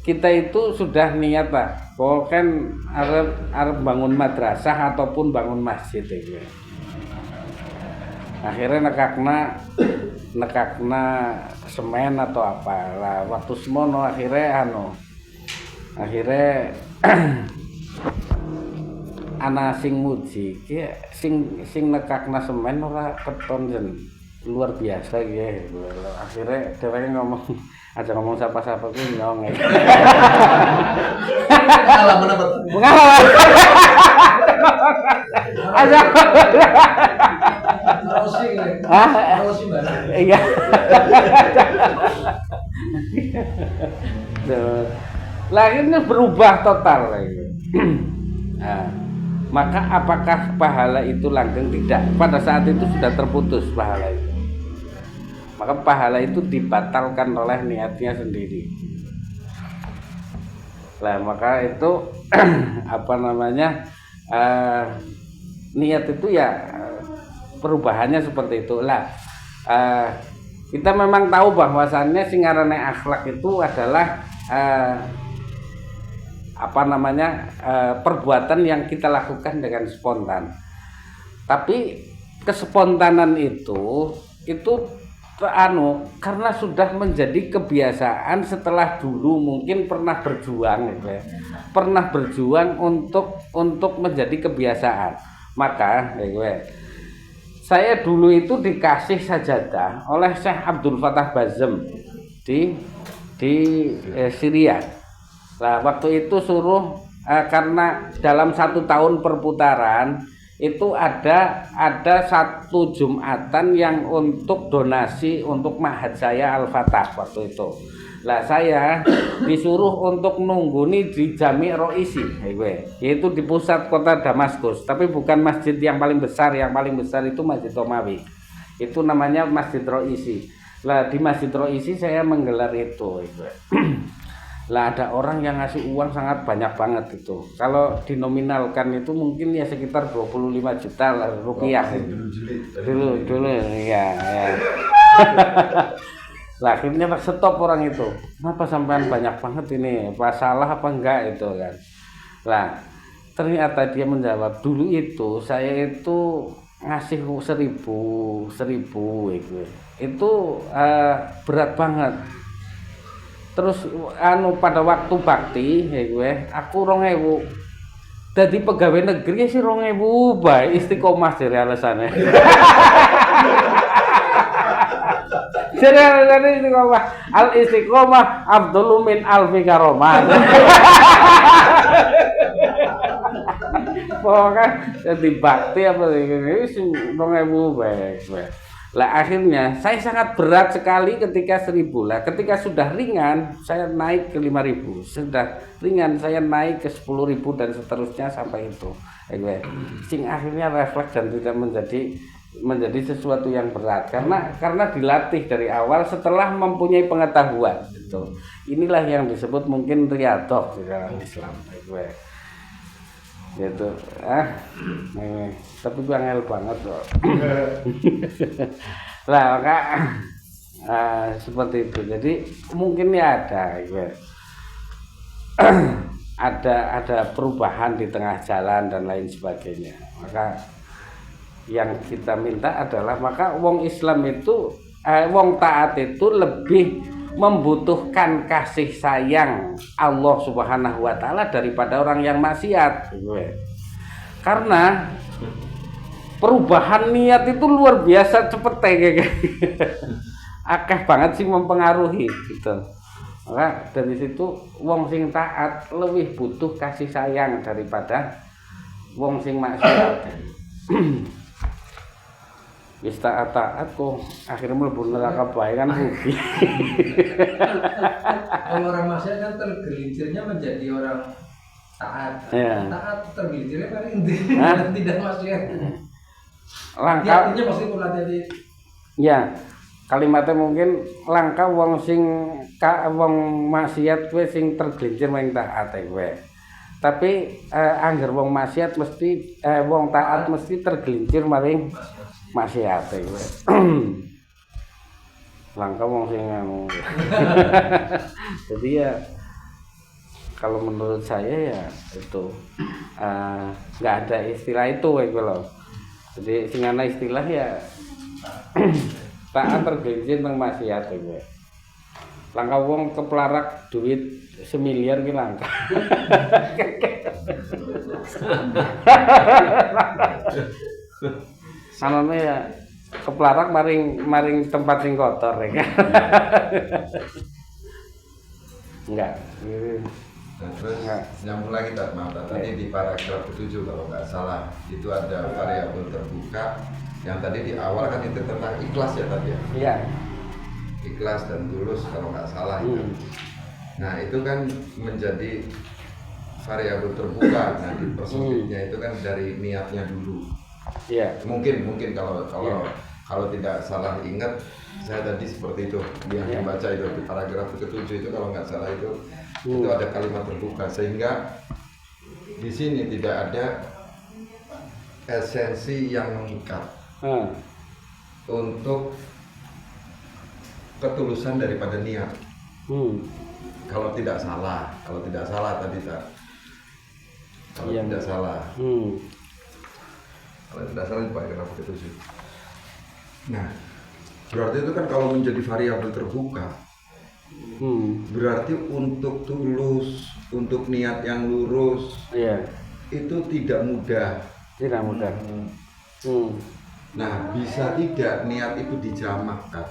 kita itu sudah niat lah, bahwa kan arep bangun madrasah ataupun bangun masjid ya. Akhirnya nekakna semen atau apa lah, waktu semono akhirnya ana sing muji ki sing nekakna semen ora keton jen luar biasa gitu. Akhirnya dheweke ngomong aja ngomong siapa-siapa kuwi nyong. Pengalaman apa? Aja. Iya. Akhirnya berubah total lagi. Nah, maka apakah pahala itu langgeng? Tidak. Pada saat itu sudah terputus pahala itu. Maka pahala itu dibatalkan oleh niatnya sendiri. Nah, maka itu niat itu ya perubahannya seperti itu lah. Kita memang tahu bahwasannya singarane akhlak itu adalah perbuatan yang kita lakukan dengan spontan. Tapi kespontanan itu karena sudah menjadi kebiasaan setelah dulu mungkin pernah berjuang gitu ya. Pernah berjuang untuk menjadi kebiasaan. Maka saya dulu itu dikasih sajadah oleh Syekh Abdul Fattah Bazem di Syria. Nah, waktu itu suruh karena dalam 1 tahun perputaran itu ada 1 Jumatan yang untuk donasi untuk Ma'had saya Al-Fatah waktu itu. Lah saya disuruh untuk nungguni di Jami' Roisi, yaitu di pusat kota Damaskus. Tapi bukan masjid yang paling besar itu Masjid Tomawi. Itu namanya Masjid Roisi. Lah di Masjid Roisi saya menggelar itu. Lah ada orang yang ngasih uang sangat banyak banget itu. Kalau dinominalkan itu mungkin ya sekitar 25 juta rupiah. Dulu ya. Lah akhirnya stop orang itu. Kenapa sampean banyak banget ini? Apa salah apa enggak itu kan? Lah ternyata dia menjawab, dulu itu saya itu ngasih 1.000 itu. Itu berat banget. Terus pada waktu bakti aku 2.000. Dadi pegawai negeri sih 2.000 bae istiqomah dari alasannya. Jadi alasannya istiqomah. Al istiqomah Abdul min alfi karomah. Pokoknya jadi bakti apa ini 2.000 bae. Lah akhirnya saya sangat berat sekali ketika 1.000. Lah ketika sudah ringan saya naik ke 5.000. Sudah ringan saya naik ke 10.000 dan seterusnya sampai itu. Sing akhirnya refleks dan tidak menjadi sesuatu yang berat karena dilatih dari awal setelah mempunyai pengetahuan gitu. Inilah yang disebut mungkin riyadhah di dalam Islam. Gitu. Tapi gua ngel banget kok. Lah maka seperti itu. Jadi mungkin ya ada perubahan di tengah jalan dan lain sebagainya. Maka yang kita minta adalah maka wong Islam itu wong taat itu lebih membutuhkan kasih sayang Allah Subhanahu wa taala daripada orang yang maksiat. Karena perubahan niat itu luar biasa cepet akeh banget sih mempengaruhi gitu. Maka dari situ wong sing taat lebih butuh kasih sayang daripada wong sing maksiat. Wis taat kok akhirnya mlebu neraka bae kan rugi. Kalau orang maksiat kan tergelincirnya menjadi orang taat. Ya. Taat tergelincirnya paling tidak maksiat. Langka. Artinya pasti pun jadi. Ya. Kalimatnya mungkin langka wong sing wong maksiat kuwi sing tergelincir maring taat kowe. Tapi angger wong maksiat mesti wong taat mesti tergelincir maring maksiat kowe. Langka wong sing anu. Jadi ya kalau menurut saya ya itu nggak ada istilah itu gitu loh. Jadi sing ana istilah ya taat tergelincir nang maksiat kowe. Langka wong keplarak duit 1 miliar ki langka. Sanane ya keplarak maring tempat sing kotor ya. Enggak. Nah, terus nyambung lagi tadi di paragraf 7 kalau nggak salah itu ada variabel terbuka yang tadi di awal kan itu tentang ikhlas ya tadi ya. Iya. Ikhlas dan tulus kalau nggak salah itu. Nah itu kan menjadi variabel terbuka. Nah dipersempitnya itu kan dari niatnya dulu. Iya. Mungkin kalau tidak salah ingat saya tadi seperti itu yang membaca itu di paragraf ke-7 itu kalau nggak salah itu ada kalimat terbuka sehingga di sini tidak ada esensi yang mengikat untuk ketulusan daripada niat. Kalau tidak salah tadi tak. Kalau tidak salah. Kalau tidak salah di paragraf ke-7. Nah, berarti itu kan kalau menjadi variabel terbuka, berarti untuk tulus, untuk niat yang lurus, itu tidak mudah. Tidak mudah. Nah, bisa tidak niat itu dijamak kan?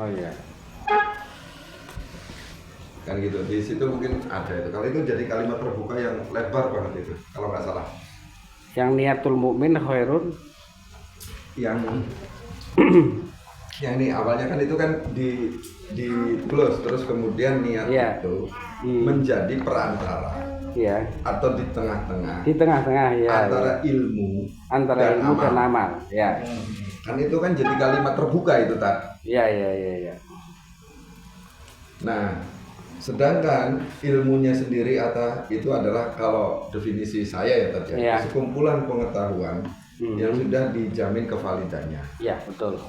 Oh iya. Kan gitu, di situ mungkin ada itu. Kalau itu jadi kalimat terbuka yang lebar banget itu, kalau nggak salah. Yang niatul mukmin khairun. Yang ini awalnya kan itu kan di plus, terus kemudian niat itu menjadi perantara. Iya. Atau di tengah-tengah. Di tengah-tengah ya. Antara ilmu dan amal. Ya. Kan itu kan jadi kalimat terbuka itu tak. Iya. Nah, sedangkan ilmunya sendiri atau itu adalah kalau definisi saya ya tadi sekumpulan pengetahuan yang sudah dijamin kevalidannya. Iya, betul.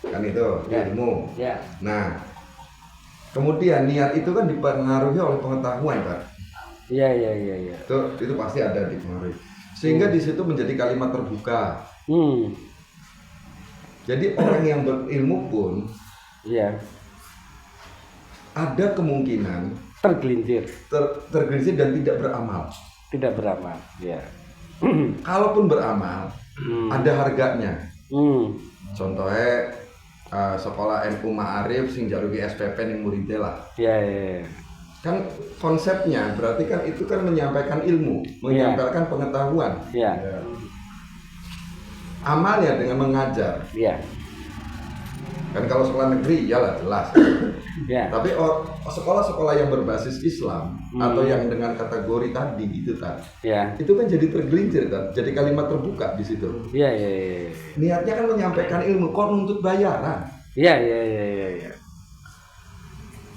Kan itu ilmu. Ya. Nah, kemudian niat itu kan dipengaruhi oleh pengetahuan kan. Iya. Itu pasti ada dipengaruhi. Sehingga di situ menjadi kalimat terbuka. Jadi orang yang berilmu pun ada kemungkinan tergelincir dan tidak beramal. Tidak beramal, ya. Kalaupun beramal, ada harganya. Contohnya sekolah NU Ma'arif sing jaluki SPP ning muridé lah. Iya. Kan konsepnya berarti kan itu kan menyampaikan ilmu, menyampaikan pengetahuan. Iya. Amalnya dengan mengajar. Iya. Kan kalau sekolah negeri iyalah jelas. Ya. Tapi sekolah-sekolah yang berbasis Islam atau yang dengan kategori tadi itu itu kan jadi tergelincir kan, jadi kalimat terbuka di situ. Iya. Niatnya kan menyampaikan ilmu, kok nuntut bayaran. Iya.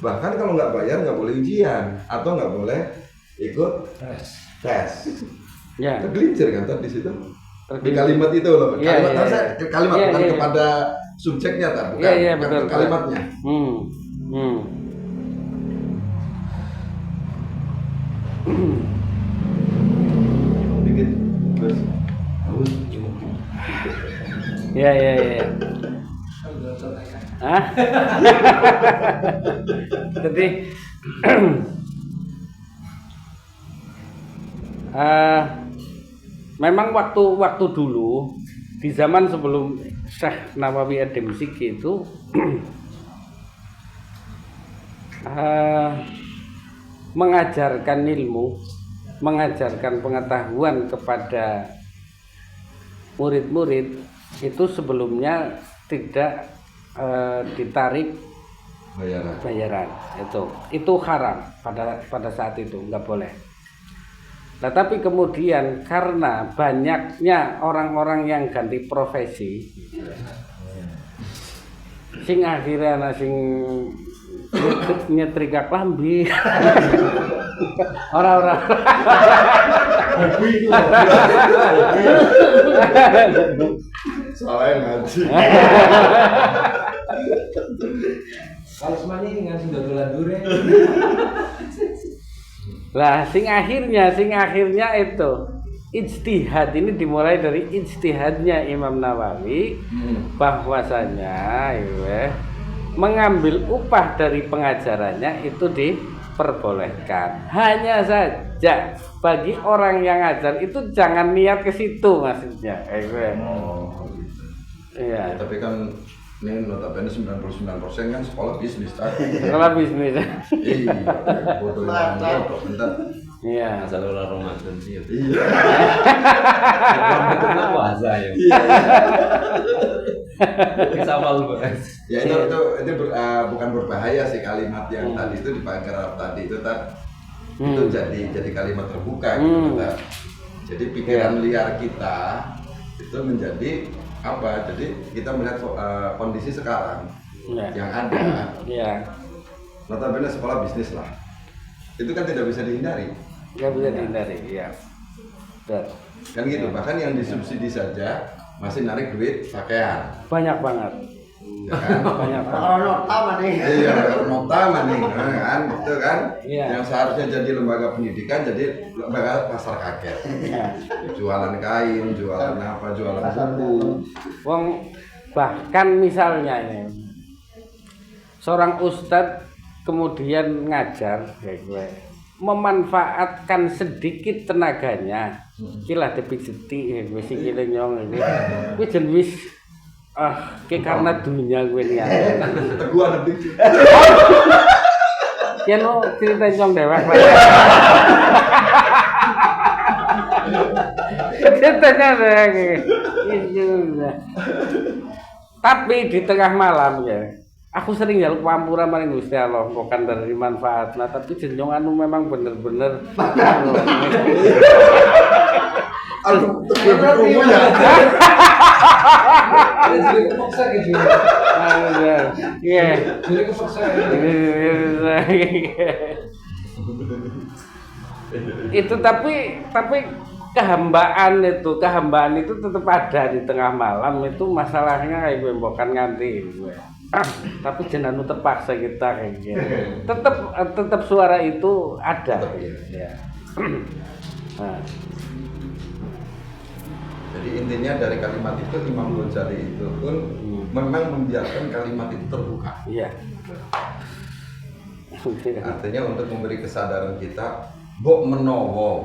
Bahkan kalau nggak bayar nggak boleh ujian atau nggak boleh ikut tes. Ya. Tergelincir kan di situ. Di kalimat itu loh. Kalimat bukan kepada subjeknya bukan. Iya, betul. Kalimatnya. Dikit terus Iya. Jadi memang waktu dulu di zaman sebelum Syekh Nawawi Ad-Dimsyiki itu mengajarkan ilmu, mengajarkan pengetahuan kepada murid-murid itu sebelumnya tidak ditarik bayaran. Itu haram pada saat itu, nggak boleh. Nah, tapi kemudian karena banyaknya orang-orang yang ganti profesi, sing akhirnya sing nyetrika klambi, orang-orang soalnya ngaji. Kalau semani dengan sing dodolan dure. Lah sing akhirnya itu ijtihad ini dimulai dari ijtihadnya Imam Nawawi bahwasanya mengambil upah dari pengajarannya itu diperbolehkan. Hanya saja bagi orang yang ngajar itu jangan niat ke situ maksudnya. Iya. Tapi kan ini notabene 99% kan sekolah bisnis tadi. Sekolah bisnis. Iya, bodoh yang bodoh, bentar. Iya. Asal orang Ramadan sih. Iya. Ramadan puasa ya. Sama lu, Mas. Ya itu bukan berbahaya sih kalimat yang tadi itu di paragraf tadi itu itu jadi kalimat terbuka gitu. Jadi pikiran liar kita itu menjadi apa? Jadi kita melihat kondisi sekarang yang ada. Iya. Notabene sekolah bisnis lah. Itu kan tidak bisa dihindari. Nggak bisa dihindari, iya. Betul. Kan gitu. Bahkan yang disubsidi saja masih narik duit pakaian. Banyak banget. Ya kan? Banyak banget. Kalau nota mah nih. Iya, kalau nota mah nih, kan, gitu kan? Iya. Yang seharusnya jadi lembaga pendidikan jadi lembaga pasar kaget. Iya. Jualan kain, jualan apa, jualan buku. Wong bahkan misalnya ini seorang ustadz kemudian ngajar kayak gue memanfaatkan sedikit tenaganya Iki lah dipijeti wis sikile nyong iki. Kuwi jen wis karena dunia gue nih ya. Teguhan lebih. Ya no cerita nyong dewek. Ceritanya deh. Tapi di tengah malam ya, aku sering jaluk pampura maring Gusti Allah, bukan dari manfaat. Nah, tapi jenjong anu memang bener-bener. Aduh, lebih ya. Jadi kepaksa gitu. Iya. Jadi kepaksa. Itu tapi kehambaan itu tetap ada di tengah malam. Itu masalahnya kayak gue bukan nganti gue. Tapi jangan terpaksa kita kayak gitu. Tetap suara itu ada. Ya. Nah. Jadi intinya dari kalimat itu Imam Ghazali itu pun memang membiarkan kalimat itu terbuka. Iya. Artinya untuk memberi kesadaran kita, Bok menowo.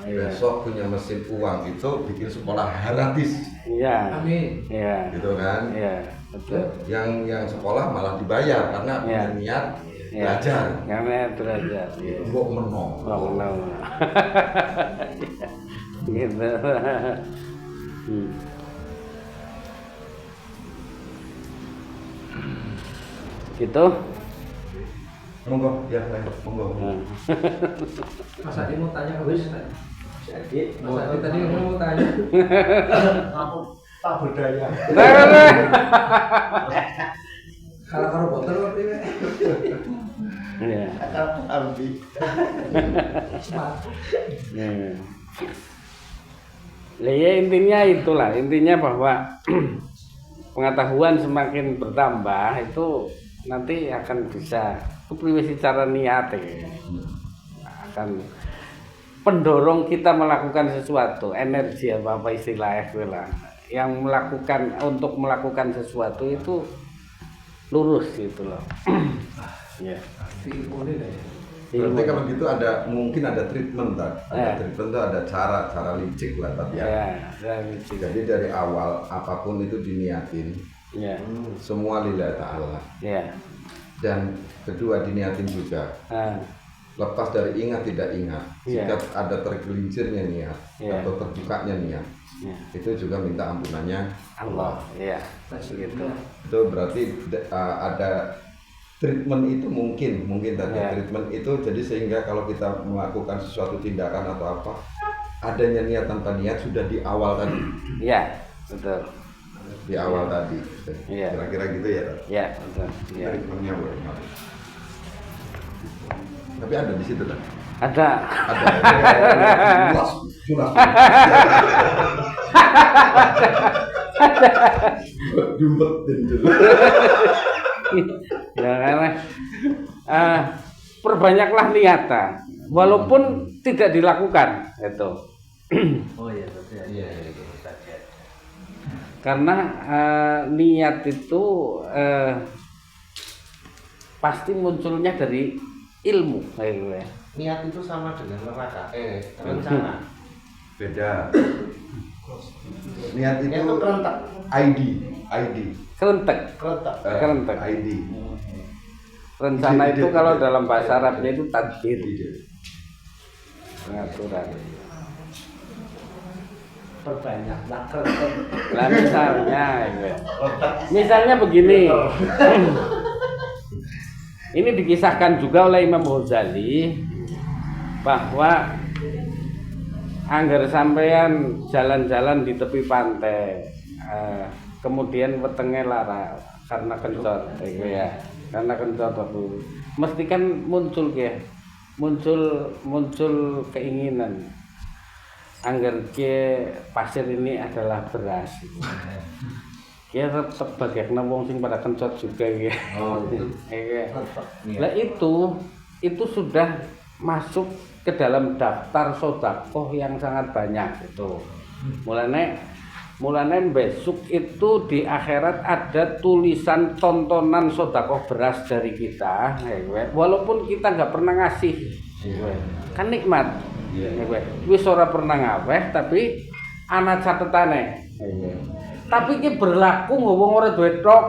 Iya. Besok punya mesin uang itu bikin sekolah gratis. Iya. Amin. Iya. Gitu kan? Iya, betul. Yang sekolah malah dibayar karena punya niat belajar. Karena belajar. Iya. Bok menowo. Gitu. Gitu. Monggo, ya, monggo. Mas Adi mau tanya ke Mas Adi tadi mau tanya. Aku tak berdaya. Kalau botol apa ini? Iya. Ambi. Ya intinya bahwa pengetahuan semakin bertambah itu nanti akan bisa kepriwe secara niat ya. Akan pendorong kita melakukan sesuatu, energi apa istilahnya lah. Yang untuk melakukan sesuatu itu lurus gitu loh. Ya. Berarti kalau gitu mungkin ada treatment kan? Treatment itu ada cara licik lah tapi licik. Jadi dari awal apapun itu diniatin. Ya. Semua lillahi ta'ala. Ya. Dan kedua diniatin juga. Lepas dari ingat tidak ingat. Jika ada tergelincirnya niat atau terbukanya niat. Itu juga minta ampunannya Allah. Iya. Gitu. Itu berarti ada treatment itu mungkin tadi treatment itu jadi sehingga kalau kita melakukan sesuatu tindakan atau apa adanya niat tanpa niat sudah di awal tadi. Iya, betul. Di awal tadi. Iya. Kira-kira gitu ya. Iya, betul. Iya. Treatmentnya boleh. Tapi ada di situ kan? Ada. Sudah. Diumpetin dulu. Ya karena perbanyaklah niatan walaupun tidak dilakukan itu. Oh iya betul. Iya. Karena niat itu pasti munculnya dari ilmu kayak ya. Niat itu sama dengan neraka. Rencana. Beda. Niat itu kerentak. ID. Kerentek. ID. Rencana itu kalau dalam bahasa Arabnya itu tadbir. Pengaturan. Perbanyaklah kerentak. Lah misalnya begini. Ini dikisahkan juga oleh Imam Ghazali bahwa anggar sampean jalan-jalan di tepi pantai, kemudian wetenge lara karena kencot, ya, karena kencot waktu, mesti kan muncul keinginan, anggar pasir ini adalah beras. Ya tetap bagaimana wong sing pada kencot juga ya. Oh itu. Nah itu sudah masuk ke dalam daftar sedekah yang sangat banyak itu. Mulane besok itu di akhirat ada tulisan tontonan sedekah beras dari kita, walaupun kita nggak pernah ngasih, kan nikmat. Wis ora pernah ngaweh tapi ana catetane. Tapi iki berlaku ngomong ora duwe tok.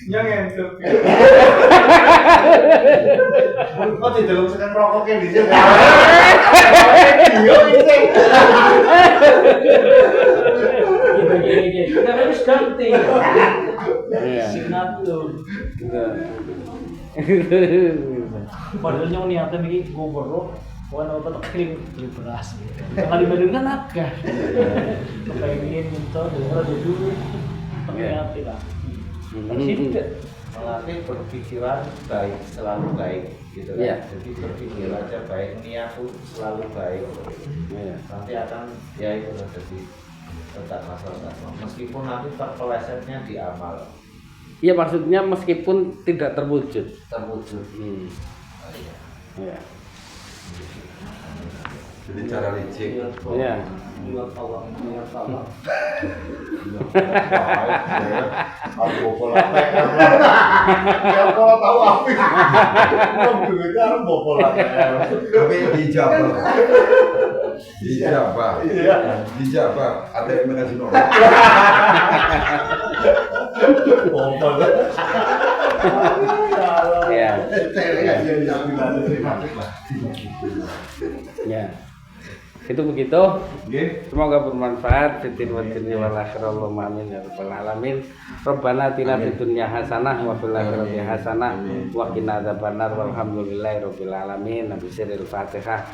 Yang entuk. Kok di dalam sekan rokoknya di sini. Iya ini. Gini. Kita harus ganti. Iya. Signatur. Padahal yang niatnya bikin gubernur, bukan apa kirim beli beras. Kali beli kan agak. Kayak bikin minta dengar dulu. Niatnya lah. Melatih berpikiran baik, selalu baik gitu kan. Iya. Jadi berpikir aja baik, niat tuh selalu baik. Nanti akan ya itu jadi tetap masalah. Meskipun nanti terpelesetnya di amal. Iya, maksudnya meskipun tidak terwujud. Terwujud. Oh, Iya. Jadi cara licik. Iya. Niat Allah. Aku pola ya kalau tahu apa duitnya harus pola Tapi dijabah ATM kasih nomor. Iya. Ya. Itu begitu. Semoga bermanfaat. Fitin wa tinni wal akhirul amin ya rabbal alamin. Rabbana atina fid dunya hasanah wa fil akhirati hasanah wa qina adzabannar walhamdulillahi rabbil alamin. Nabi siril Fatihah.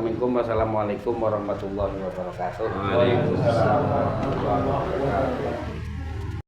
Wassalamualaikum warahmatullahi wabarakatuh. Waalaikumsalam warahmatullahi wabarakatuh.